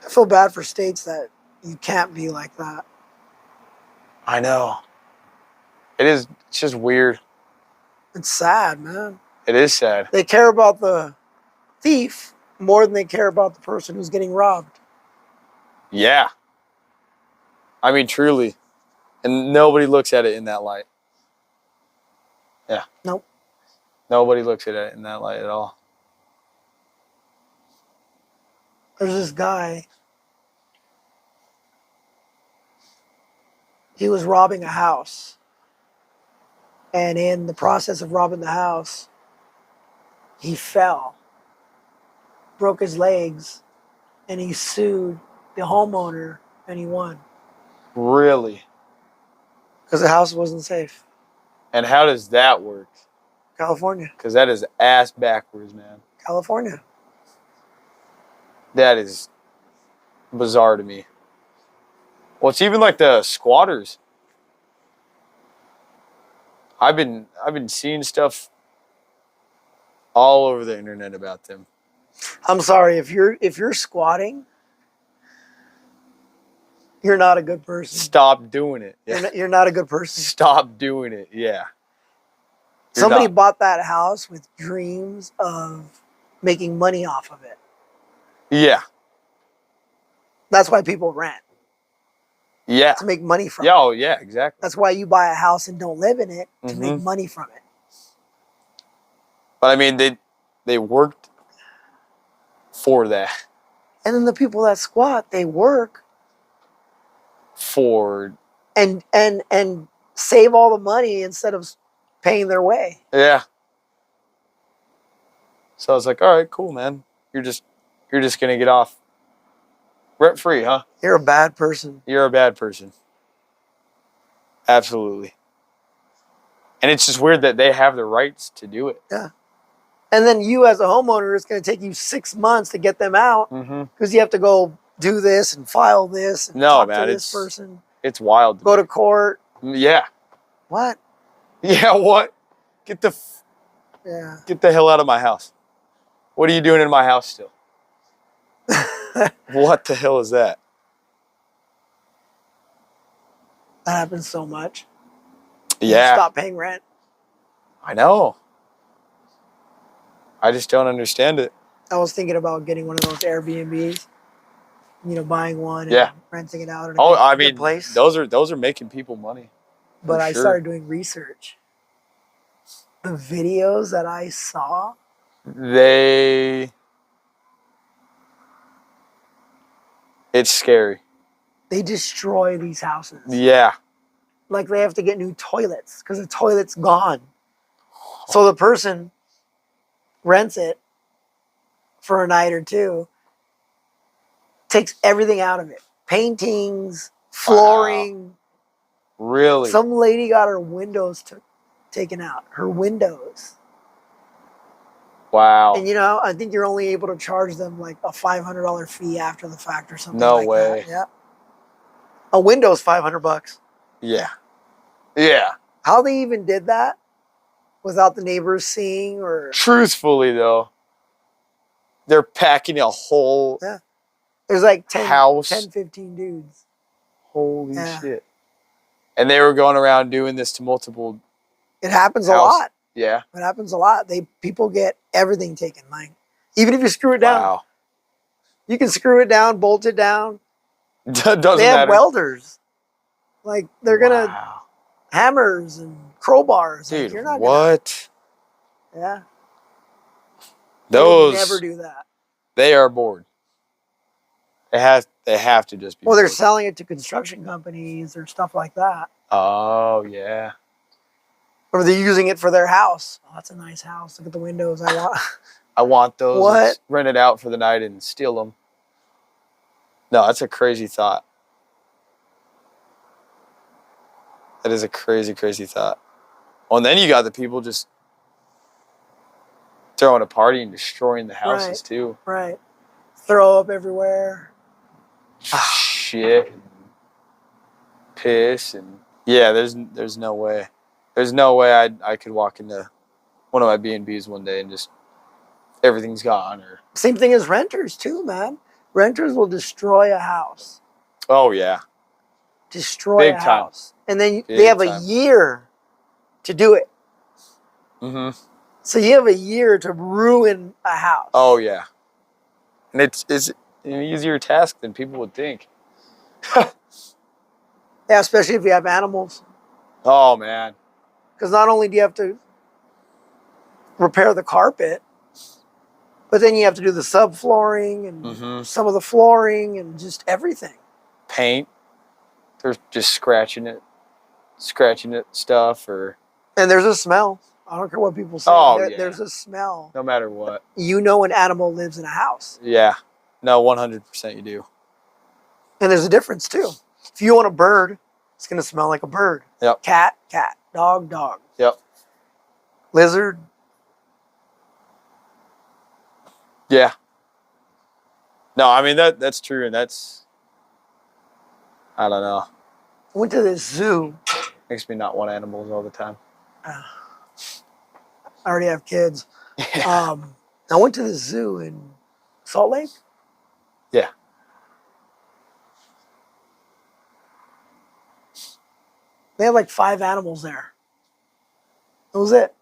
I feel bad for states that you can't be like that. I know. It's just weird. It's sad, man. It is sad. They care about the thief more than they care about the person who's getting robbed. Yeah. I mean, truly. And nobody looks at it in that light. Yeah. Nope. Nobody looks at it in that light at all. There's this guy. He was robbing a house. And in the process of robbing the house, he fell, broke his legs, and he sued the homeowner, and he won. Really? Because the house wasn't safe. And how does that work? California. Because that is ass backwards, man. California. That is bizarre to me. Well, it's even like the squatters. I've been seeing stuff all over the internet about them. I'm sorry, if you're squatting, you're not a good person. Stop doing it. Yeah. You're not a good person. Stop doing it. Yeah. Somebody bought that house with dreams of making money off of it. Yeah. That's why people rent. Yeah. To make money from it. Oh, yeah, exactly. That's why you buy a house and don't live in it, to make money from it. But I mean, they worked for that. And then the people that squat, they work For and save all the money instead of paying their way. Yeah. So I was like, all right, cool, man. You're just gonna get off rent free, huh? You're a bad person. You're a bad person. Absolutely. And it's just weird that they have the rights to do it. Yeah. And then you as a homeowner, it's going to take you 6 months to get them out because you have to go do this and file this and talk to this person. It's wild. Go to court. Yeah. What? Yeah, what? Get the hell out of my house. What are you doing in my house still? What the hell is that? That happens so much. Yeah. You stop paying rent. I know. I just don't understand it. I was thinking about getting one of those Airbnbs. Buying one and renting it out. I mean, place. Those are making people money. But I started doing research. The videos that I saw. It's scary. They destroy these houses. Yeah. Like they have to get new toilets because the toilet's gone. So the person rents it for a night or two, Takes everything out of it. Paintings, flooring. Wow. Really? Some lady got her windows taken out. Her windows. Wow. And you know, I think you're only able to charge them like a $500 fee after the fact or something No like way. that. Yeah. A window's $500. Yeah. Yeah. How they even did that without the neighbors seeing or... Truthfully, though, they're packing a whole There's like 10, house. 10, 15 dudes. Holy shit. And they were going around doing this to multiple... It happens a lot. Yeah. It happens a lot. People get everything taken. Like, even if you screw it down. Wow. You can screw it down, bolt it down. Doesn't they have matter. welders. Like, they're going to... Hammers and crowbars. Dude, like, you're not what? Yeah. Those... never do that. They are bored. They have to just be Well, they're bored. selling it to construction companies or stuff like that. Oh, yeah. Or they're using it for their house. Oh, that's a nice house. Look at the windows. I want those. What? Let's rent it out for the night and steal them. No, that's a crazy thought. That is a crazy, crazy thought. Oh, and then you got the people just throwing a party and destroying the houses too. Right. Throw up everywhere. Shit. And piss and yeah. There's no way. There's no way I could walk into one of my B&Bs one day and just everything's gone. Or same thing as renters too, man. Renters will destroy a house. Oh yeah. Destroy a house. And then they have a year to do it. Mm-hmm. So you have a year to ruin a house. Oh yeah. And it's an easier task than people would think. Yeah, especially if you have animals. Oh man. Because not only do you have to repair the carpet, but then you have to do the subflooring and some of the flooring and just everything. Paint. They're just scratching it stuff or... And there's a smell. I don't care what people say. Oh, There's a smell. No matter what. You know an animal lives in a house. Yeah. No, 100% you do. And there's a difference too. If you want a bird, it's going to smell like a bird. Yep. Cat, cat. Dog, dog. Yep. Lizard. Yeah. No, I mean, that's true. And that's... I don't know. I went to this zoo. Makes me not want animals all the time. I already have kids. Yeah. I went to the zoo in Salt Lake. Yeah. They had like 5 animals there. That was it.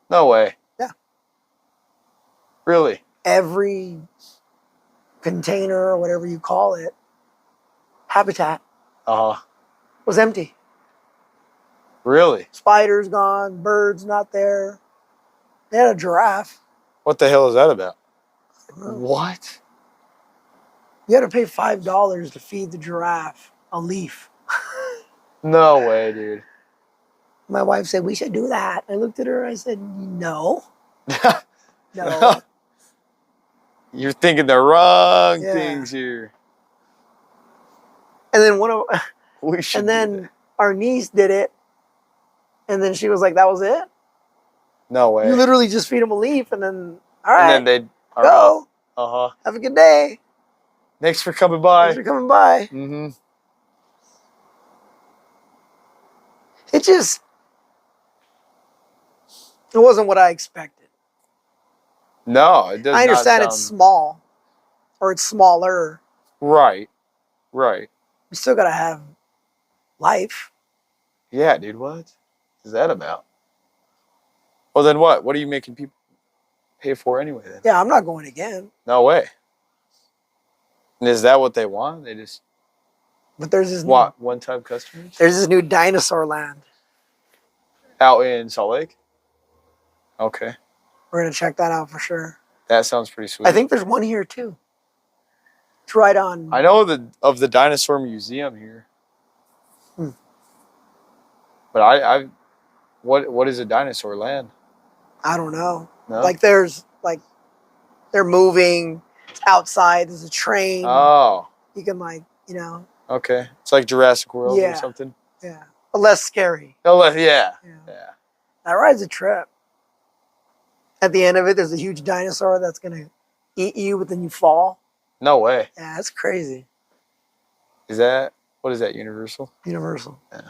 No way. Yeah. Really? Every container or whatever you call it, habitat, was empty. Really? Spiders gone, birds not there. They had a giraffe. What the hell is that about? What? You had to pay $5 to feed the giraffe a leaf. No way, dude. My wife said, we should do that. I looked at her, I said, no. No. You're thinking the wrong things here. And then our niece did it. And then she was like, that was it? No way. You literally just feed them a leaf and then, all right, and then they'd go. Uh-huh. Have a good day. Thanks for coming by. Thanks for coming by. Mm-hmm. It wasn't what I expected. No, it doesn't. I understand it's small, or it's smaller. Right. Right. You still got to have life. Yeah, dude, what is that about? Well, then what? What are you making people pay for anyway then? Yeah, I'm not going again. No way. And is that what they want? They just... But there's this one-time customers? There's this new dinosaur land. Out in Salt Lake? Okay. We're going to check that out for sure. That sounds pretty sweet. I think there's one here too. It's right on... I know of the dinosaur museum here. But what is a dinosaur land? I don't know. No? They're moving. It's outside. There's a train. Oh. You can like, you know. Okay. It's like Jurassic World or Yeah. something. Yeah. But less scary. Oh, yeah. Yeah. Yeah. That ride's a trip. At the end of it, there's a huge dinosaur that's gonna eat you, but then you fall. No way. Yeah, that's crazy. What is that, Universal? Universal. Yeah.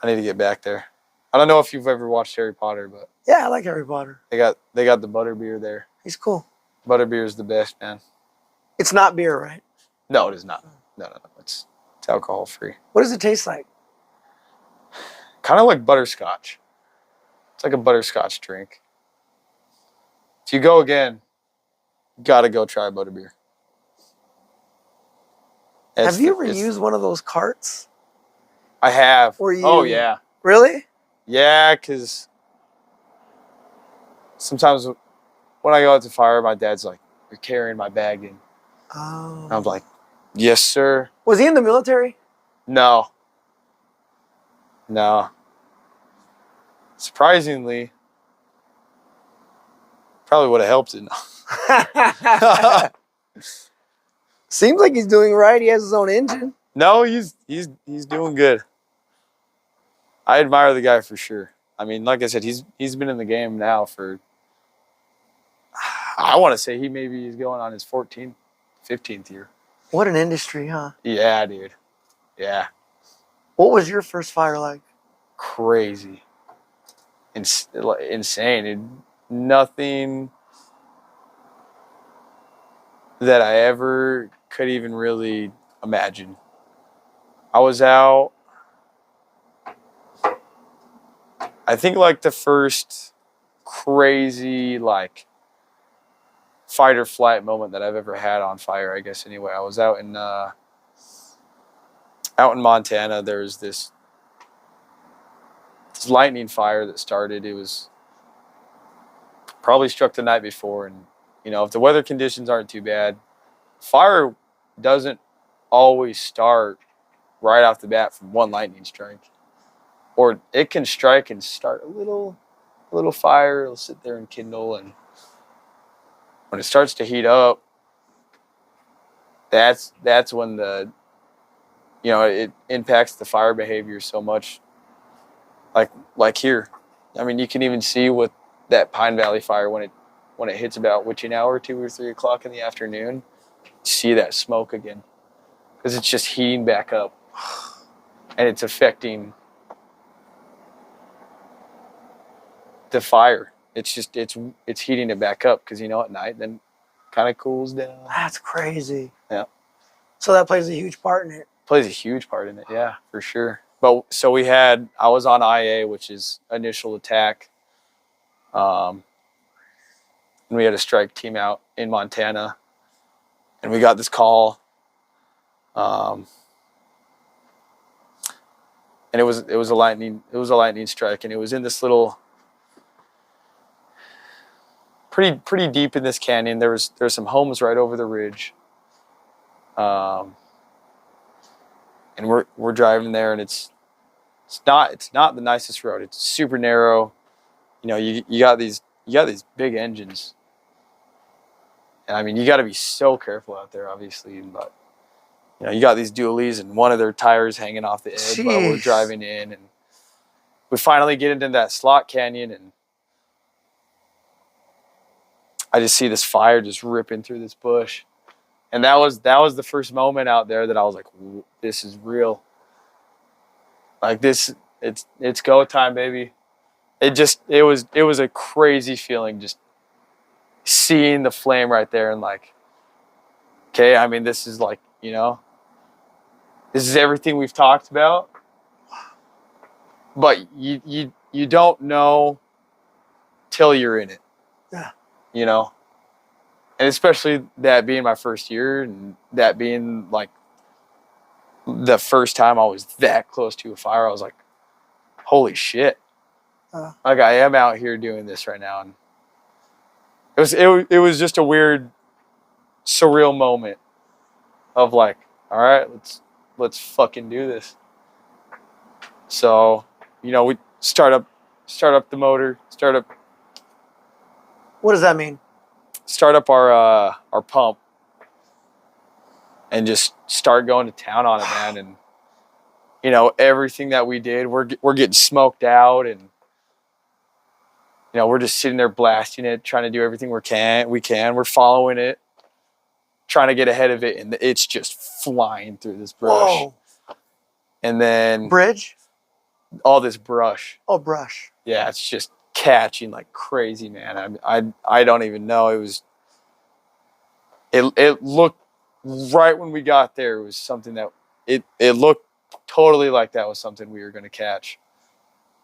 I need to get back there. I don't know if you've ever watched Harry Potter, but Yeah, I like Harry Potter. they got the butterbeer there. He's cool. Butterbeer is the best, man. It's not beer, right? No, it is not. No. It's alcohol free. What does it taste like? Kind of like butterscotch. It's like a butterscotch drink. If you go again, gotta go try butterbeer. Have you ever used one of those carts? I have. Oh yeah. Really? Yeah, because sometimes when I go out to fire, my dad's like, "You're carrying my bag in." Oh. And I'm like, "Yes, sir." Was he in the military? No. Surprisingly, probably would have helped it. Seems like he's doing right. He has his own engine. No, he's doing good. I admire the guy for sure. I mean, like I said, he's been in the game now for, I want to say he's going on his 14th, 15th year. What an industry, huh? Yeah, dude. Yeah. What was your first fire like? Crazy. Insane. Nothing that I ever could even really imagine. I was out, I think like the first crazy like fight or flight moment that I've ever had on fire, I guess anyway. I was out in Montana. There's this lightning fire that started. It was probably struck the night before, and you know, if the weather conditions aren't too bad, fire doesn't always start right off the bat from one lightning strike. Or it can strike and start a little fire. It'll sit there and kindle, and when it starts to heat up, that's when it impacts the fire behavior so much. Like here, I mean, you can even see with that Pine Valley fire when it hits about witching hour, 2 or 3 o'clock in the afternoon, you see that smoke again because it's just heating back up, and it's affecting the fire. It's heating it back up because at night then kind of cools down. That's crazy. Yeah. So that plays a huge part in it. Plays a huge part in it, yeah, for sure. But so I was on IA, which is initial attack. And we had a strike team out in Montana, and we got this call. And it was a lightning strike, and it was in this little pretty deep in this canyon. There's some homes right over the ridge. And we're driving there, and it's not the nicest road. It's super narrow. You got these big engines, and I mean, you got to be so careful out there, obviously. But you got these dualies, and one of their tires hanging off the edge while we're driving in, and we finally get into that slot canyon, and I just see this fire just ripping through this bush. And that was the first moment out there that I was like, this is real. Like this, it's go time, baby. It was a crazy feeling just seeing the flame right there, and like, okay, I mean, this is like, this is everything we've talked about. But you don't know till you're in it. Yeah. And especially that being my first year, and that being like the first time I was that close to a fire, I was like, holy shit. Like, I am out here doing this right now. And it was just a weird, surreal moment of like, all right, let's fucking do this. So, we start up the motor, What does that mean? Start up our pump. and just start going to town on it, man. And you know, everything that we did, we're getting smoked out, and you know, we're just sitting there blasting it, trying to do everything we can. We're following it, trying to get ahead of it, and it's just flying through this brush. Whoa. And then Bridge? all this brush. Oh, brush. Yeah, it's just catching like crazy, man. I don't even know. It looked right when we got there. It was something that it looked totally like that was something we were going to catch.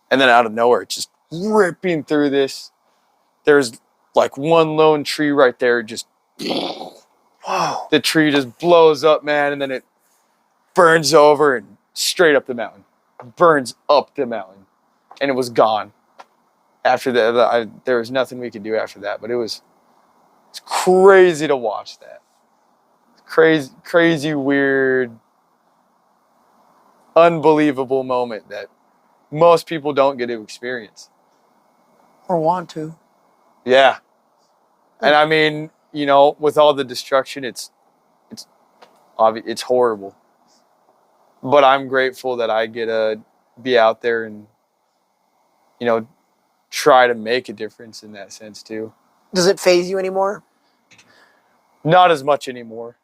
And then out of nowhere, it's just ripping through this. There's like one lone tree right there. Just Whoa. the tree just blows up, man, and then it burns over and straight up the mountain. Burns up the mountain, and it was gone. After that, there was nothing we could do after that. But it's crazy to watch that. Crazy, weird, unbelievable moment that most people don't get to experience. Or want to. Yeah. And I mean, you know, with all the destruction, it's horrible. But I'm grateful that I get to be out there and, you know, try to make a difference in that sense too. Does it faze you anymore? Not as much anymore.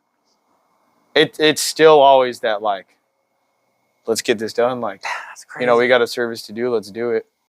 It's still always that, like, let's get this done. Like, That's crazy. you know, we got a service to do. Let's do it.